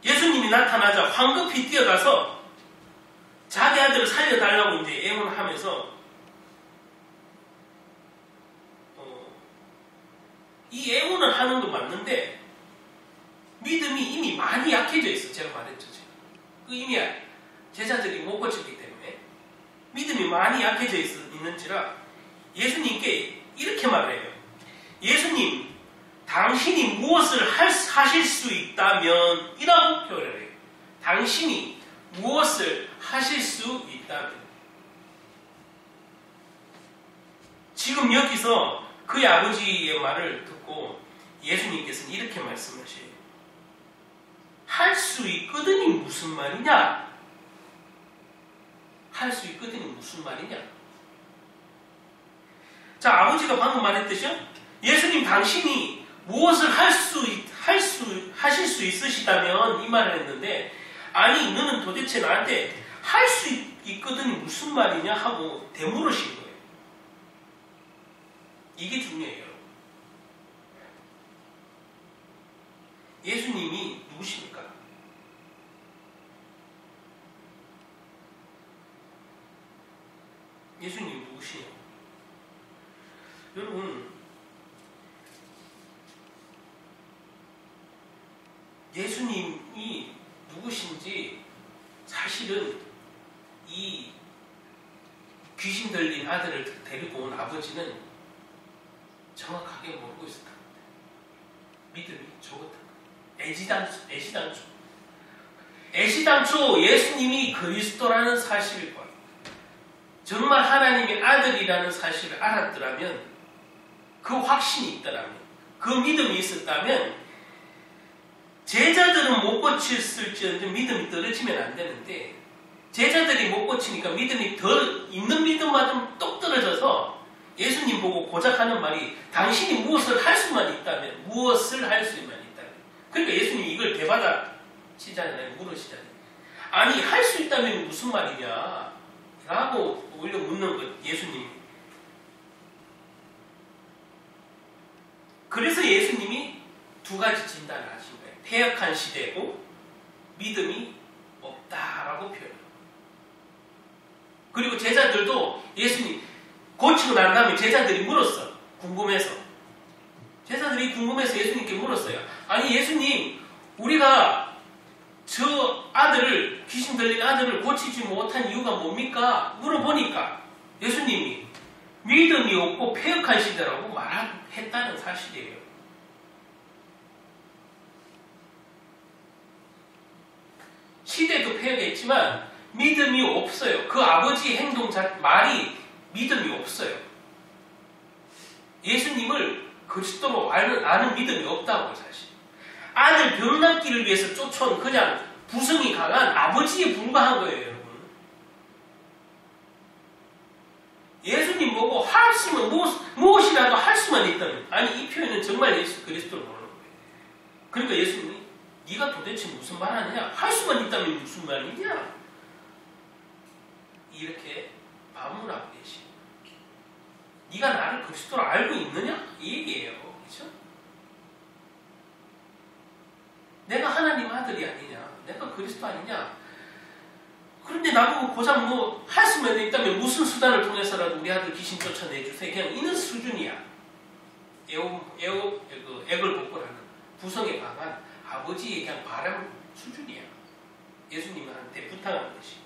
Speaker 1: 예수님이 나타나자 황급히 뛰어가서 자기 아들을 살려달라고 이제 애원하면서 이 애원을 하는 거 맞는데 믿음이 이미 많이 약해져 있어. 제가 말했죠. 이미 제자들이 못 고쳤기 때문에 믿음이 많이 약해져 있는지라 예수님께 이렇게 말해요. 예수님, 당신이 무엇을 하실 수 있다면 이라고 표현을 해요. 당신이 무엇을 하실 수 있다면. 지금 여기서 그의 아버지의 말을 듣고 예수님께서는 이렇게 말씀하셔요. 할 수 있거든이 무슨 말이냐? 할 수 있거든이 무슨 말이냐? 자, 아버지가 방금 말했듯이요. 예수님, 당신이 무엇을 하실 수 있으시다면 이 말을 했는데, 아니 너는 도대체 나한테 할 수 있거든이 무슨 말이냐 하고 되물으신 거예요. 이게 중요해요. 예수님이 누구십니까? 예수님이 누구시냐고. 여러분, 예수님이 누구신지 사실은 이 귀신 들린 아들을 데리고 온 아버지는 정확하게 모르고 있었다. 믿음이 적었다. 애시당초 예수님이 그리스도라는 사실과 정말 하나님의 아들이라는 사실을 알았더라면, 그 확신이 있더라면, 그 믿음이 있었다면 제자들은 못 고쳤을지언정 믿음이 떨어지면 안 되는데, 제자들이 못 고치니까 믿음이 덜 있는 믿음만 좀 똑 떨어져서 예수님 보고 고작 하는 말이 당신이 무엇을 할 수만 있다면, 무엇을 할 수만 있다면. 그러니까 예수님이 이걸 대받아 치잖아요. 물으시잖아요. 아니 할 수 있다면 무슨 말이냐 라고 오히려 묻는 것, 예수님. 그래서 예수님이 두 가지 진단을 하신 거예요. 패역한 시대고 믿음이 없다라고 표현해요. 그리고 제자들도 예수님 고치고 난 다음에 제자들이 물었어. 궁금해서. 제자들이 궁금해서 예수님께 물었어요. 아니 예수님, 우리가 저 아들을, 귀신 들린 아들을 고치지 못한 이유가 뭡니까? 물어보니까 예수님이 믿음이 없고 패역한 시대라고 말했다는 사실이에요. 시대도 패역했지만 믿음이 없어요. 그 아버지의 행동 말이 믿음이 없어요. 예수님을 그리스도로 아는 믿음이 없다고요, 사실. 아들 병 낫기를 위해서 쫓아온 그냥 부성이 강한 아버지에 불과한 거예요, 여러분. 예수님 보고 할 수만, 무엇이라도 할 수만 있다면, 아니 이 표현은 정말 예수 그리스도를 모르는 거예요. 그러니까 예수님이 네가 도대체 무슨 말 하느냐? 할 수만 있다면 무슨 말이냐? 이렇게 반문하고 계시고, 네가 나를 그리스도로 알고 있느냐? 이 얘기예요. 그렇죠? 내가 하나님 아들이 아니냐? 내가 그리스도 아니냐? 그런데 나보고 고작 할 수만 있다면 무슨 수단을 통해서라도 우리 아들 귀신 쫓아내주세요. 그냥 이런 수준이야. 액을 복구하는 부성에 강한 아버지의 그냥 바람 수준이야. 예수님한테 부탁하는 것이.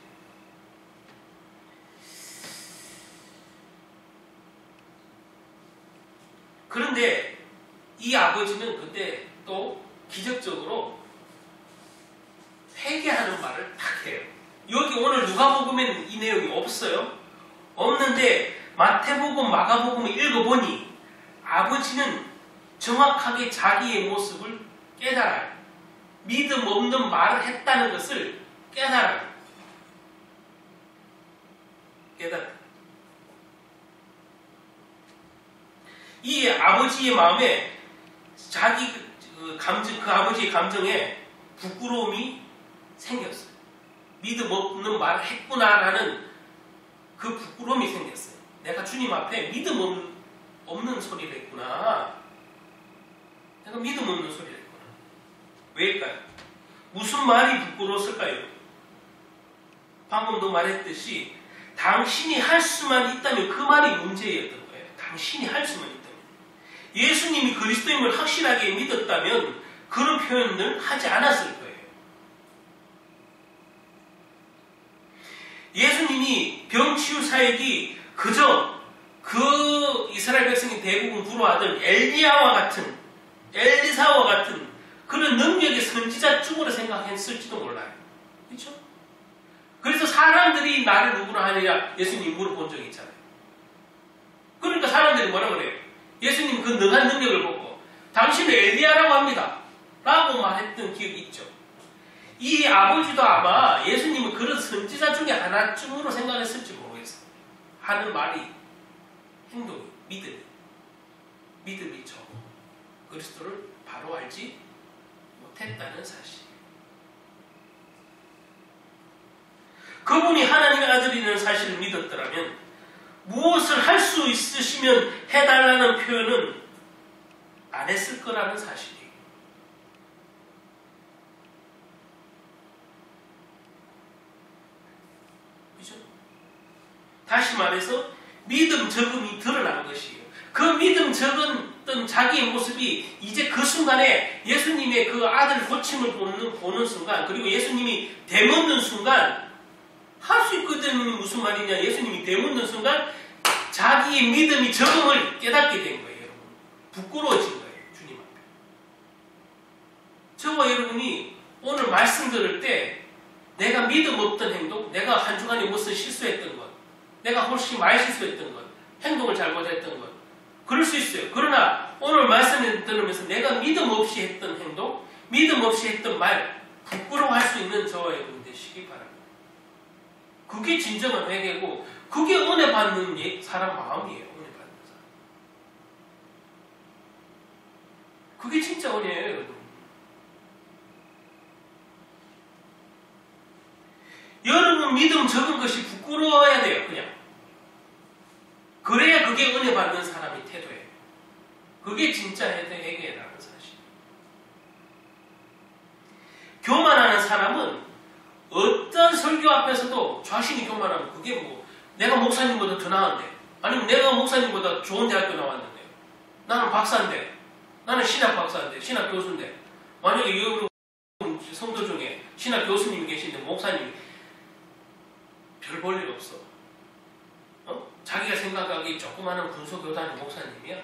Speaker 1: 그런데 이 아버지는 그때 또 기적적으로 회개하는 말을 딱 해요. 여기 오늘 누가복음에는 이 내용이 없어요. 없는데 마태복음, 마가복음을 읽어보니 아버지는 정확하게 자기의 모습을 깨달아요. 믿음 없는 말을 했다는 것을 깨달아요. 이 아버지의 마음에 그 아버지의 감정에 부끄러움이 생겼어요. 믿음 없는 말을 했구나라는 그 부끄러움이 생겼어요. 내가 주님 앞에 믿음 없는 소리를 했구나. 내가 믿음 없는 소리를 했구나. 왜일까요? 무슨 말이 부끄러웠을까요? 방금도 말했듯이 당신이 할 수만 있다면 그 말이 문제였던 거예요. 당신이 할 수만 있다면. 예수님이 그리스도임을 확실하게 믿었다면 그런 표현을 하지 않았을 거예요. 예수님이 병치유 사역이 그저 그 이스라엘 백성이 대부분 부러워하던 엘리사와 같은 그런 능력의 선지자쯤으로 생각했을지도 몰라요. 그렇죠? 그래서 사람들이 나를 누구로 하느냐 예수님 물어본 적이 있잖아요. 그러니까 사람들이 뭐라 그래요? 예수님 그 능한 능력을 보고 당신은 엘리야라고 합니다. 라고 말했던 기억이 있죠. 이 아버지도 아마 예수님은 그런 선지자 중에 하나쯤으로 생각했을지 모르겠어요. 하는 말이 행동이, 믿음이 적고 그리스도를 바로 알지 못했다는 사실. 그분이 하나님의 아들이라는 사실을 믿었더라면 무엇을 할 수 있으시면 해달라는 표현은 안 했을 거라는 사실이에요. 그죠? 다시 말해서 믿음 적음이 드러난 것이에요. 그 믿음 적은 자기의 모습이 이제 그 순간에 예수님의 그 아들 고침을 보는 순간, 그리고 예수님이 되묻는 순간 할 수 있거든. 무슨 말이냐? 예수님이 되묻는 순간 자기의 믿음이 적음을 깨닫게 된 거예요. 여러분. 부끄러워진 거예요. 주님 앞에. 저와 여러분이 오늘 말씀 들을 때 내가 믿음 없던 행동, 내가 한 주간에 무슨 실수했던 것, 내가 훨씬 많이 실수했던 것, 행동을 잘못했던 것, 그럴 수 있어요. 그러나 오늘 말씀을 들으면서 내가 믿음 없이 했던 행동, 믿음 없이 했던 말, 부끄러워할 수 있는 저와 여러분 되시기 바랍니다. 그게 진정한 회개고, 그게 은혜 받는 사람 마음이에요. 은혜 받는 사람. 그게 진짜 은혜예요, 여러분. 여러분 믿음 적은 것이 부끄러워야 돼요, 그냥. 그래야 그게 은혜 받는 사람의 태도예요. 그게 진짜 회개라는 사실. 교만하는 사람은 어떤 설교 앞에서도 자신이 교만하면 그게 뭐 내가 목사님보다 더 나은데, 아니면 내가 목사님보다 좋은 대학교 나왔는데, 나는 박사인데, 나는 신학 박사인데, 신학 교수인데, 만약에 여러분 성도 중에 신학 교수님이 계신데 목사님이 별 볼 일 없어. 자기가 생각하기 조그마한 분소교단의 목사님이야.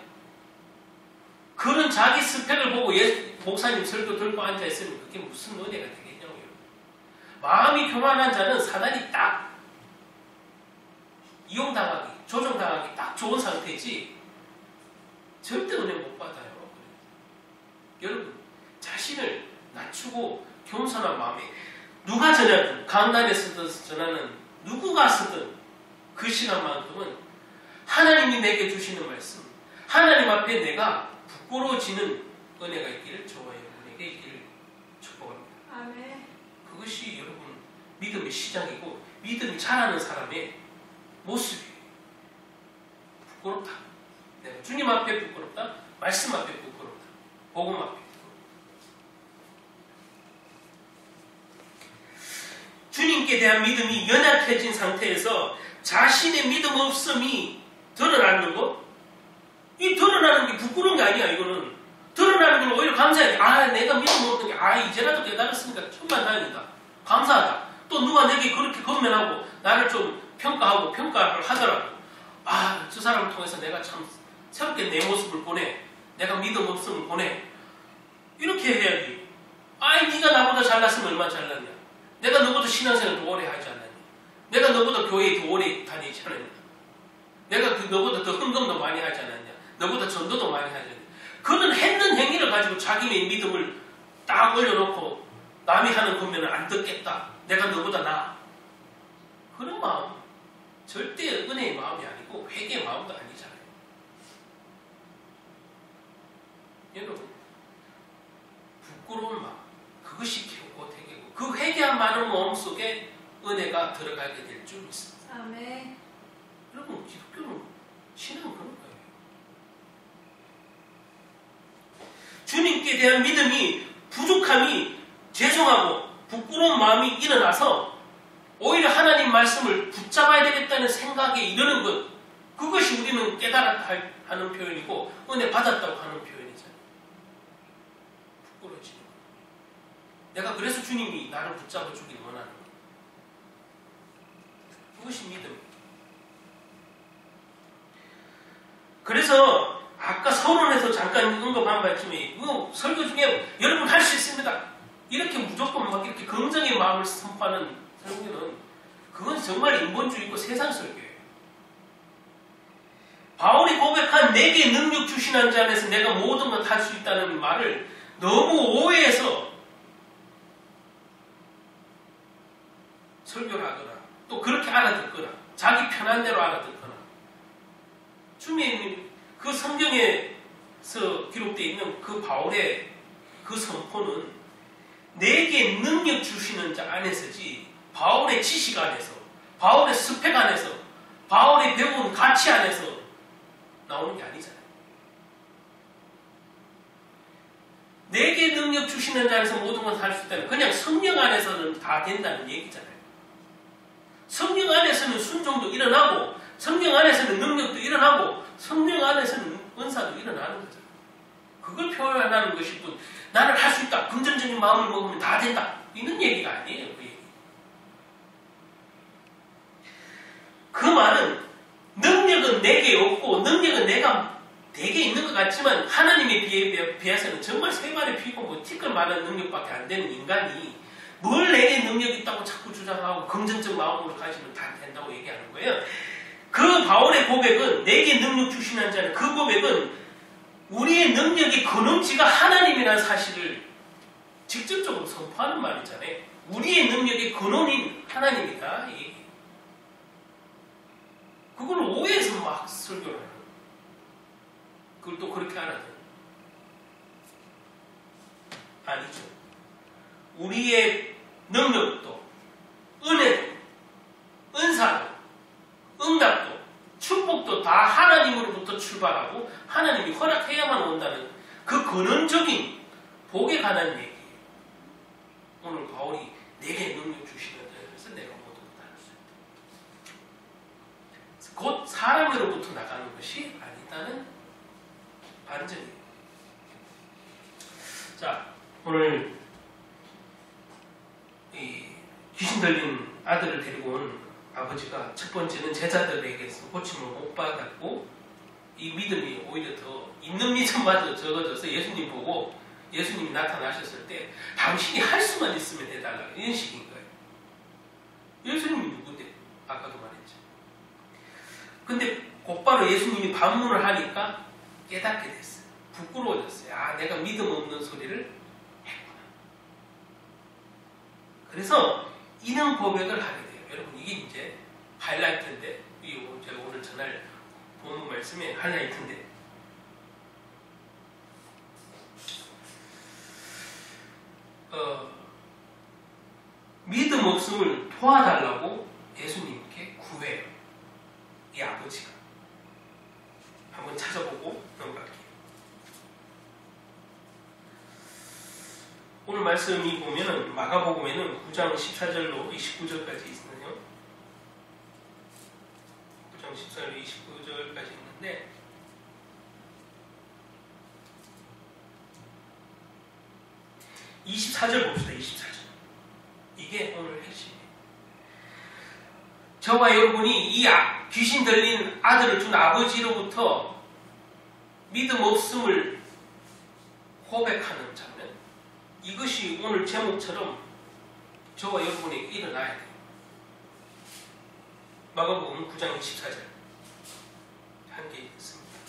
Speaker 1: 그런 자기 스펙을 보고 목사님 설교 들고 앉아있으면 그게 무슨 은혜가 되겠냐고요. 마음이 교만한 자는 사단이 딱 이용당하기, 조종당하기 딱 좋은 상태지 절대 은혜 못 받아요. 여러분, 자신을 낮추고 겸손한 마음에 누가 전하든, 강단에서 전하는 누구가 쓰든 그 시간만큼은 하나님이 내게 주시는 말씀, 하나님 앞에 내가 부끄러워지는 은혜가 있기를 저와 여러분에게 있기를 축복합니다.
Speaker 2: 아멘.
Speaker 1: 그것이 여러분 믿음의 시작이고 믿음이 자라는 사람의 모습이에요. 부끄럽다. 내가 주님 앞에 부끄럽다. 말씀 앞에 부끄럽다. 복음 앞에 부끄럽다. 주님께 대한 믿음이 연약해진 상태에서 자신의 믿음 없음이 드러나는 것, 이 드러나는 게 부끄러운 게 아니야. 이거는 드러나는 건 오히려 감사해. 아, 내가 믿음 없는 게 이제라도 깨달았으니까 천만다행이다. 감사하다. 또 누가 내게 그렇게 건면하고 나를 좀 평가를 하더라도 저 사람을 통해서 내가 참 새롭게 내 모습을 보내, 내가 믿음 없음을 보내, 이렇게 해야지. 네가 나보다 잘났으면 얼마나 잘났냐. 내가 너보다 신앙생활 더 오래 하지 않았냐. 내가 너보다 교회에 더 오래 다니지 않았냐. 내가 너보다 더 헌금도 많이 하지 않았냐. 너보다 전도도 많이 하지 않았냐. 그는 했는 행위를 가지고 자기의 믿음을 딱 올려놓고 남이 하는 건면은 안 듣겠다. 내가 너보다 나아. 그런 마음 절대 은혜의 마음이 아니고 회개의 마음도 아니잖아요. 여러분, 부끄러운 마음, 그것이 결코 회개고, 그 회개한 마음 속에 은혜가 들어가게 될 줄 믿습니다.
Speaker 2: 아멘.
Speaker 1: 여러분, 기독교는 신앙은 그런 거예요. 주님께 대한 믿음이 부족함이 죄송하고 부끄러운 마음이 일어나서 오히려 하나님 말씀을 붙잡아야 되겠다는 생각에 이르는 것, 그것이 우리는 깨달았다 하는 표현이고 은혜 받았다고 하는 표현이잖아요. 부끄러워지는 것. 내가 그래서 주님이 나를 붙잡아 주길 원하는 것. 그것이 믿음입니다. 그래서 아까 서론에서 잠깐 언급한 바처럼 설교 중에 여러분 할 수 있습니다. 이렇게 무조건 막 이렇게 긍정의 마음을 선포하는 설교는 그건 정말 인본주의고 세상 설교예요. 바울이 고백한 내게 능력 주시는 자 안에서 내가 모든 것 할 수 있다는 말을 너무 오해해서 설교를 하거나 또 그렇게 알아듣거나 자기 편한 대로 알아듣거나 주님이 그 성경에서 기록되어 있는 그 바울의 그 선포는 내게 능력 주시는 자 안에서지 바울의 지식 안에서 바울의 스펙 안에서 바울이 배운 가치 안에서 나오는 게 아니잖아요. 내게 능력 주시는 자 안에서 모든 것을 할 수 있다는 그냥 성령 안에서는 다 된다는 얘기잖아요. 성령 안에서는 순종도 일어나고 성령 안에서는 능력도 일어나고 성령 안에서는 은사도 일어나는 거죠. 그걸 표현하는 것일 뿐 나는 할 수 있다. 긍정적인 마음을 먹으면 다 된다. 이런 얘기가 아니에요. 그 얘기. 그 말은 능력은 내게 없고 능력은 내게 있는 것 같지만 하나님에 비해서는 정말 세 발의 피고 뭐 티끌 많은 능력밖에 안 되는 인간이 뭘 내게 능력이 있다고 자꾸 주장하고 긍정적 마음으로 가지면 다 된다고 얘기하는 거예요. 그 바울의 고백은 내게 능력 주시는 자는 그 고백은 우리의 능력의 근원지가 하나님이라는 사실을 직접적으로 선포하는 말이잖아요. 우리의 능력의 근원인 하나님이다. 그걸 오해해서 막 설교를 하는 거예요. 그걸 또 그렇게 알아듣는 아니죠. 우리의 능력도 은혜도 은사도 응답도 축복도 다 하나님으로부터 출발하고 하나님이 허락해야만 온다는 그 근원적인 복에 관한 얘기예요. 오늘 바울이 내게 능력 주시는 자에서 내가 모든 것 다 할 수 있다. 곧 사람으로부터 나가는 것이 아니다는 반전이에요. 자, 오늘 이 귀신 들린 아들을 데리고 온 아버지가 첫 번째는 제자들에게서 고침을 못 받았고 이 믿음이 오히려 더 있는 믿음마저 적어져서 예수님 보고 예수님이 나타나셨을 때 당신이 할 수만 있으면 해달라 이런 식인 거예요. 예수님이 누군데? 아까도 말했죠. 근데 곧바로 예수님이 반문을 하니까 깨닫게 됐어요. 부끄러워졌어요. 아, 내가 믿음 없는 소리를 했구나. 그래서 이런 고백을 하게 돼요. 여러분 이게 이제 하이라이트인데 제가 오늘 전할 본문 말씀의 하이라이트인데 믿음 없음을 도와달라고 예수님께 구해요. 이 아버지가. 한번 찾아보고 넘어갈게요. 오늘 말씀이 보면은 마가복음에는 9장 14절로 29절까지 있거든요. 9장 14절로 29절까지 있는데 (24절) 봅시다. 24절. 이게 오늘 핵심이에요. 저와 여러분이 이 귀신 들린 아들을 둔 아버지로부터 믿음 없음을 고백하는 장면, 이것이 오늘 제목처럼 저와 여러분에게 일어나야 돼요. 마가복음 9장 24절 한 개 있습니다.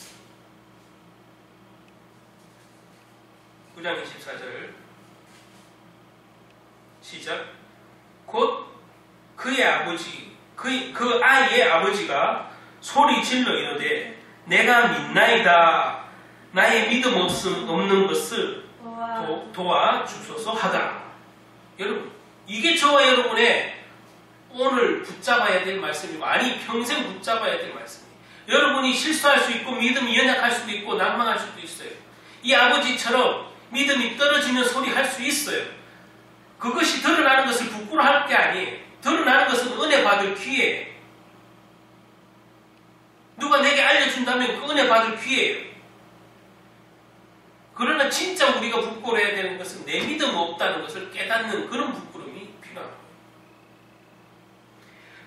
Speaker 1: 9장 24절 시작. 곧 그의 아버지, 그 아이의 아버지가 소리 질러 이르되 내가 믿나이다. 나의 믿음 없는 것을 도와 주소서 하더라. 여러분, 이게 저와 여러분의 오늘 붙잡아야 될 말씀이고, 아니 평생 붙잡아야 될 말씀이에요. 여러분이 실수할 수 있고 믿음이 연약할 수도 있고 낭망할 수도 있어요. 이 아버지처럼 믿음이 떨어지는 소리 할 수 있어요. 그것이 드러나는 것을 부끄러워할 게 아니에요. 드러나는 것은 은혜 받을 기회예요. 그러나 진짜 우리가 부끄러워해야 되는 것은 내 믿음 없다는 것을 깨닫는 그런 부끄러움이 필요한 거예요.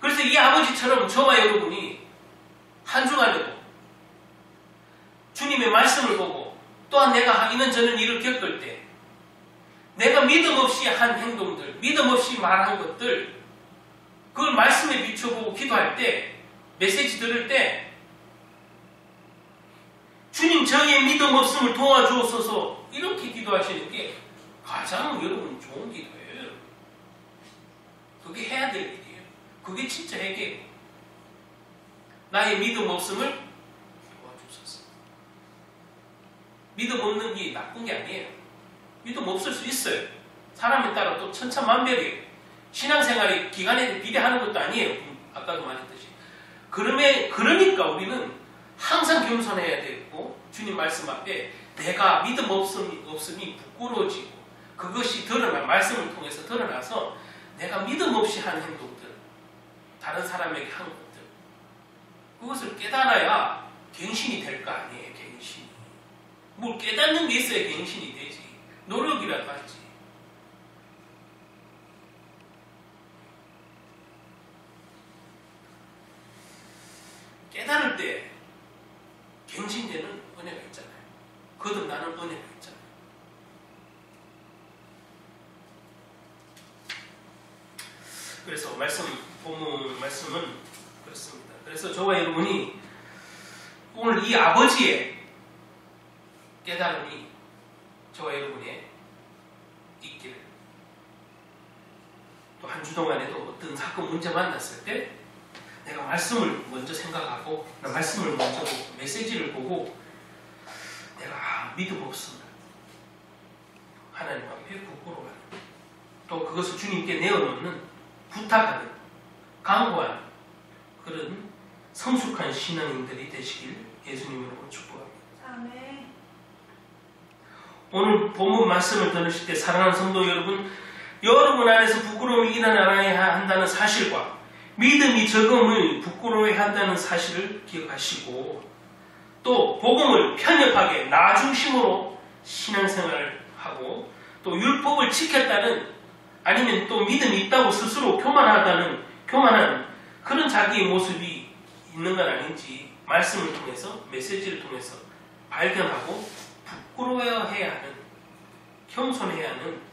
Speaker 1: 그래서 이 아버지처럼 저와 여러분이 한 주간에도 주님의 말씀을 보고 또한 내가 이런저런 일을 겪을 때 내가 믿음 없이 한 행동들, 믿음 없이 말한 것들, 그걸 말씀에 비춰보고 기도할 때, 메시지 들을 때 주님 저의 믿음 없음을 도와주옵소서 이렇게 기도하시는 게 가장 여러분 좋은 기도예요. 그게 해야 될 일이에요. 그게 진짜 회개예요. 나의 믿음 없음을 도와주옵소서. 믿음 없는 게 나쁜 게 아니에요. 믿음 없을 수 있어요. 사람에 따라 또 천차만별이에요. 신앙생활이 기간에 비례하는 것도 아니에요. 아까도 말했듯이. 그러니까 우리는 항상 겸손해야 되고 주님 말씀 앞에 내가 믿음 없음이 부끄러워지고 그것이 드러나 말씀을 통해서 드러나서 내가 믿음 없이 한 행동들, 다른 사람에게 한 것들, 그것을 깨달아야 갱신이 될 거 아니에요. 갱신이. 뭘 깨닫는 게 있어야 갱신이 되지. 노력이라도 하지. 깨달을 때 갱신되는 은혜가 있잖아요. 거듭나는 은혜가 있잖아요. 그래서 본문 말씀은 그렇습니다. 그래서 저와 여러분이 오늘 이 아버지의 깨달음이 저와 여러분의 있기를, 또 한 주 동안에도 어떤 사건 문제 만났을 때 내가 말씀을 먼저 생각하고 말씀을 먼저 보고 메시지를 보고 내가 믿음 없음을 하나님 앞에 부끄러워하는, 또 그것을 주님께 내어놓는, 부탁하는, 강구하는 그런 성숙한 신앙인들이 되시길 예수님으로 축복합니다.
Speaker 2: 아멘.
Speaker 1: 오늘 본문 말씀을 들으실 때 사랑하는 성도 여러분 안에서 부끄러움이 일어나야 한다는 사실과 믿음이 적음을 부끄러워야 한다는 사실을 기억하시고, 또 복음을 편협하게 나 중심으로 신앙생활을 하고 또 율법을 지켰다는, 아니면 또 믿음이 있다고 스스로 교만한 그런 자기의 모습이 있는 건 아닌지 말씀을 통해서, 메시지를 통해서 발견하고 부끄러워해야 하는, 겸손해야 하는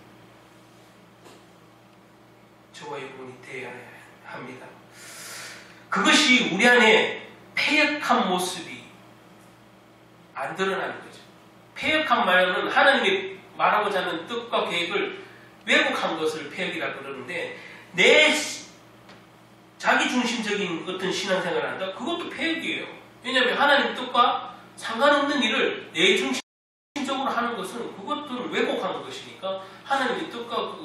Speaker 1: 저와 여러분이 되어야 합니다. 그것이 우리 안에 패역한 모습이 안 드러나는 거죠. 패역한 말은 하나님이 말하고자 하는 뜻과 계획을 왜곡한 것을 패역이라고 그러는데, 내 자기 중심적인 어떤 신앙생활을 한다? 그것도 패역이에요. 왜냐하면 하나님 뜻과 상관없는 일을 내 중심적으로 하는 것은 그것들을 왜곡하는 것이니까 하나님의 뜻과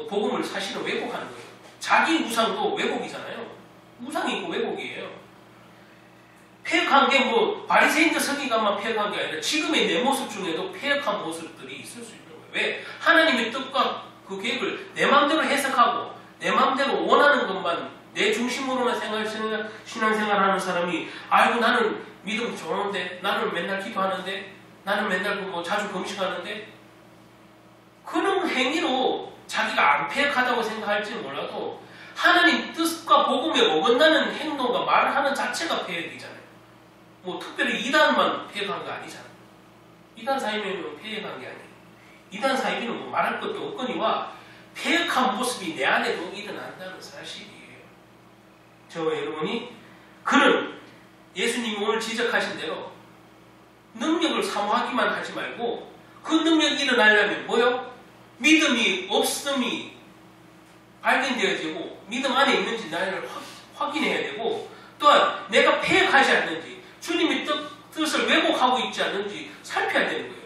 Speaker 1: 복음을 사실은 왜곡하는 거예요. 자기 우상도 왜곡이잖아요. 우상이 있고 왜곡이에요. 패역한 게 바리새인들 서기관만 패역한 게 아니라 지금의 내 모습 중에도 패역한 모습들이 있을 수 있는 거예요. 왜? 하나님의 뜻과 그 계획을 내 마음대로 해석하고 내 마음대로 원하는 것만 내 중심으로만 신앙생활하는 사람이, 아이고 나는 믿음 좋은데, 나는 맨날 기도하는데, 나는 맨날 자주 금식하는데, 그런 행위로 자기가 안 패역하다고 생각할지는 몰라도 하나님 뜻과 복음에 어긋나는 행동과 말을 하는 자체가 패역이잖아요. 특별히 이단만 패역한 거 아니잖아요. 이단 사이비는 패역한 게 아니에요. 이단 사이비는 말할 것도 없거니와 패역한 모습이 내 안에도 일어난다는 사실이에요. 저와 여러분이 그런 예수님이 오늘 지적하신 대로 능력을 사모하기만 하지 말고, 그 능력이 일어나려면 뭐요? 믿음이 없음이 발견되어지고 믿음 안에 있는지 나를 확인해야 되고, 또한 내가 패역하지 않는지, 주님의 뜻을 왜곡하고 있지 않는지 살펴야 되는 거예요.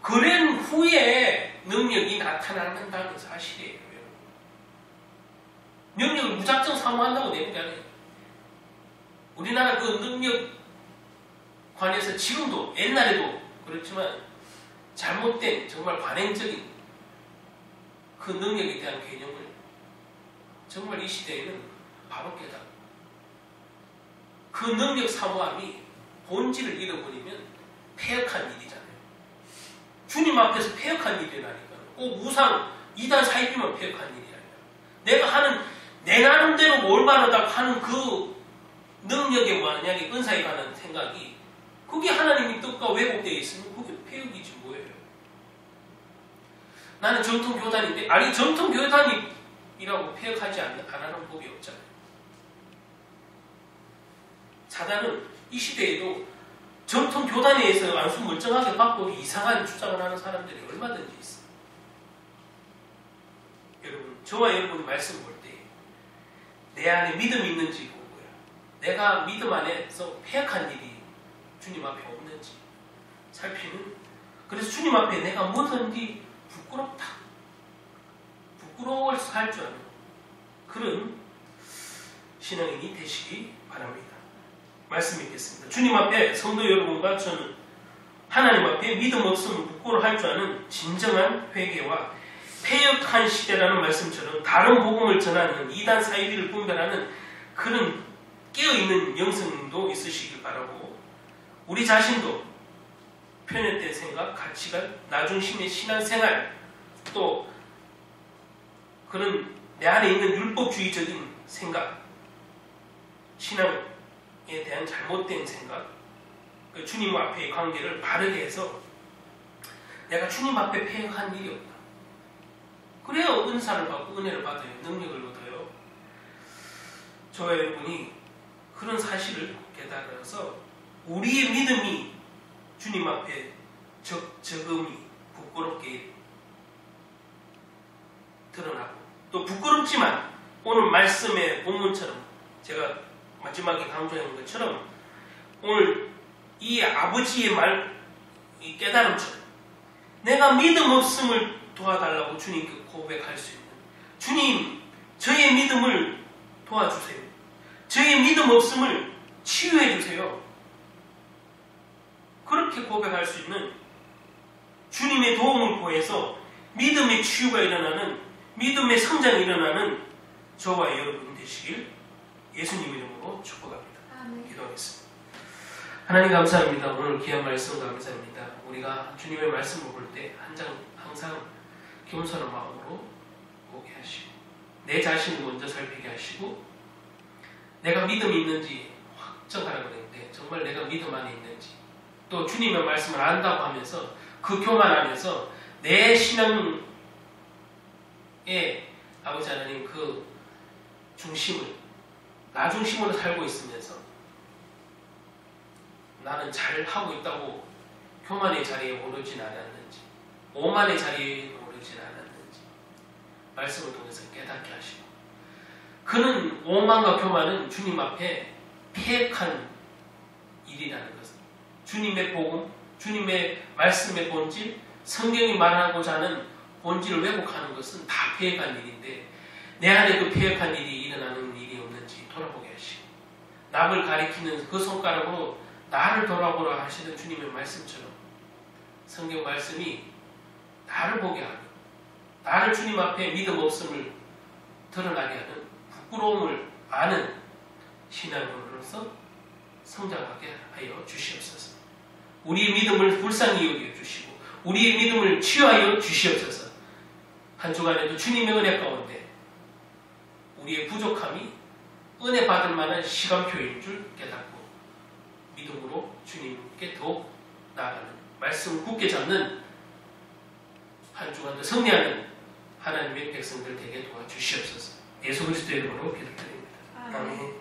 Speaker 1: 그런 후에 능력이 나타나는다는 사실이에요. 능력을 무작정 사모한다고 되는 게 아니에요. 우리나라 그 능력 관해서 지금도, 옛날에도 그렇지만 잘못된, 정말 관행적인 그 능력에 대한 개념을 정말 이 시대에는 바로 깨닫고, 그 능력 사모함이 본질을 잃어버리면 패역한 일이잖아요. 주님 앞에서 패역한 일이라니까요. 꼭 우상, 이단 사이비만 패역한 일이 아니라 내가 하는 내 나름대로 올바르다고 하는 그 능력에 만약에 은사에 관한 생각이 그게 하나님의 뜻과 왜곡되어 있으면 그게 패역이지 뭐예요. 나는 전통교단인데 아니 전통교단이라고 패역하지 않는 법이 없잖아요. 사단은 이 시대에도 전통교단에서 안수 멀쩡하게 받고 이상한 주장을 하는 사람들이 얼마든지 있어요. 여러분, 저와 여러분이 말씀 볼 때 내 안에 믿음이 있는지 보고요. 내가 믿음 안에서 패역한 일이 주님 앞에 없는지 살피는, 그래서 주님 앞에 내가 뭐든지 부끄럽다, 부끄러워서 할 줄 아는 그런 신앙인이 되시기 바랍니다. 말씀 읽겠습니다. 주님 앞에 성도 여러분과 저는 하나님 앞에 믿음 없으면 부끄러워할 줄 아는 진정한 회개와 패역한 시대라는 말씀처럼 다른 복음을 전하는 이단 사이비를 분별하는 그런 깨어있는 영성도 있으시길 바라고, 우리 자신도 편협된 생각, 가치관, 나중심의 신앙생활, 또 그런 내 안에 있는 율법주의적인 생각, 신앙에 대한 잘못된 생각, 주님 앞의 관계를 바르게 해서 내가 주님 앞에 패역한 일이 없다. 그래야 은사를 받고 은혜를 받아요. 능력을 얻어요. 저와 여러분이 그런 사실을 깨달아서 우리의 믿음이 주님 앞에 적음이 부끄럽게 드러나고, 또 부끄럽지만 오늘 말씀의 본문처럼 제가 마지막에 강조한 것처럼 오늘 이 아버지의 이 깨달음처럼 내가 믿음 없음을 도와달라고 주님께 고백할 수 있는, 주님 저의 믿음을 도와주세요. 저의 믿음 없음을 치유해 주세요. 그렇게 고백할 수 있는, 주님의 도움을 구해서 믿음의 치유가 일어나는, 믿음의 성장이 일어나는 저와 여러분 되시길 예수님 이름으로 축복합니다. 기도하겠습니다. 하나님 감사합니다. 오늘 귀한 말씀 감사합니다. 우리가 주님의 말씀을 볼 때 항상 겸손한 마음으로 보게 하시고 내 자신을 먼저 살피게 하시고 내가 믿음이 있는지 확정하라고 했는데 정말 내가 믿음 안에 있는지, 또 주님의 말씀을 안다고 하면서 그 교만 안에서 내 신앙의 아버지 하나님 그 중심을, 나 중심으로 살고 있으면서 나는 잘하고 있다고 교만의 자리에 오르진 않았는지, 오만의 자리에 오르진 않았는지 말씀을 통해서 깨닫게 하시고, 그는 오만과 교만은 주님 앞에 패역한 일이라는 것은, 주님의 복음, 주님의 말씀의 본질, 성경이 말하고자 하는 본질을 왜곡하는 것은 다 패역한 일인데 내 안에 그 패역한 일이 일어나는 일이 없는지 돌아보게 하시고, 남을 가리키는 그 손가락으로 나를 돌아보라 하시는 주님의 말씀처럼 성경 말씀이 나를 보게 하고 나를 주님 앞에 믿음 없음을 드러나게 하는, 부끄러움을 아는 신앙으로서 성장하게 하여 주시옵소서. 우리의 믿음을 불쌍히 여겨주시고 우리의 믿음을 치유하여 주시옵소서. 한 주간에도 주님의 은혜 가운데 우리의 부족함이 은혜 받을 만한 시간표인 줄 깨닫고 믿음으로 주님께 더욱 나아가는, 말씀 굳게 잡는 한 주간도 승리하는 하나님의 백성들 되게 도와주시옵소서. 예수 그리스도의 이름으로 기도드립니다. 아멘.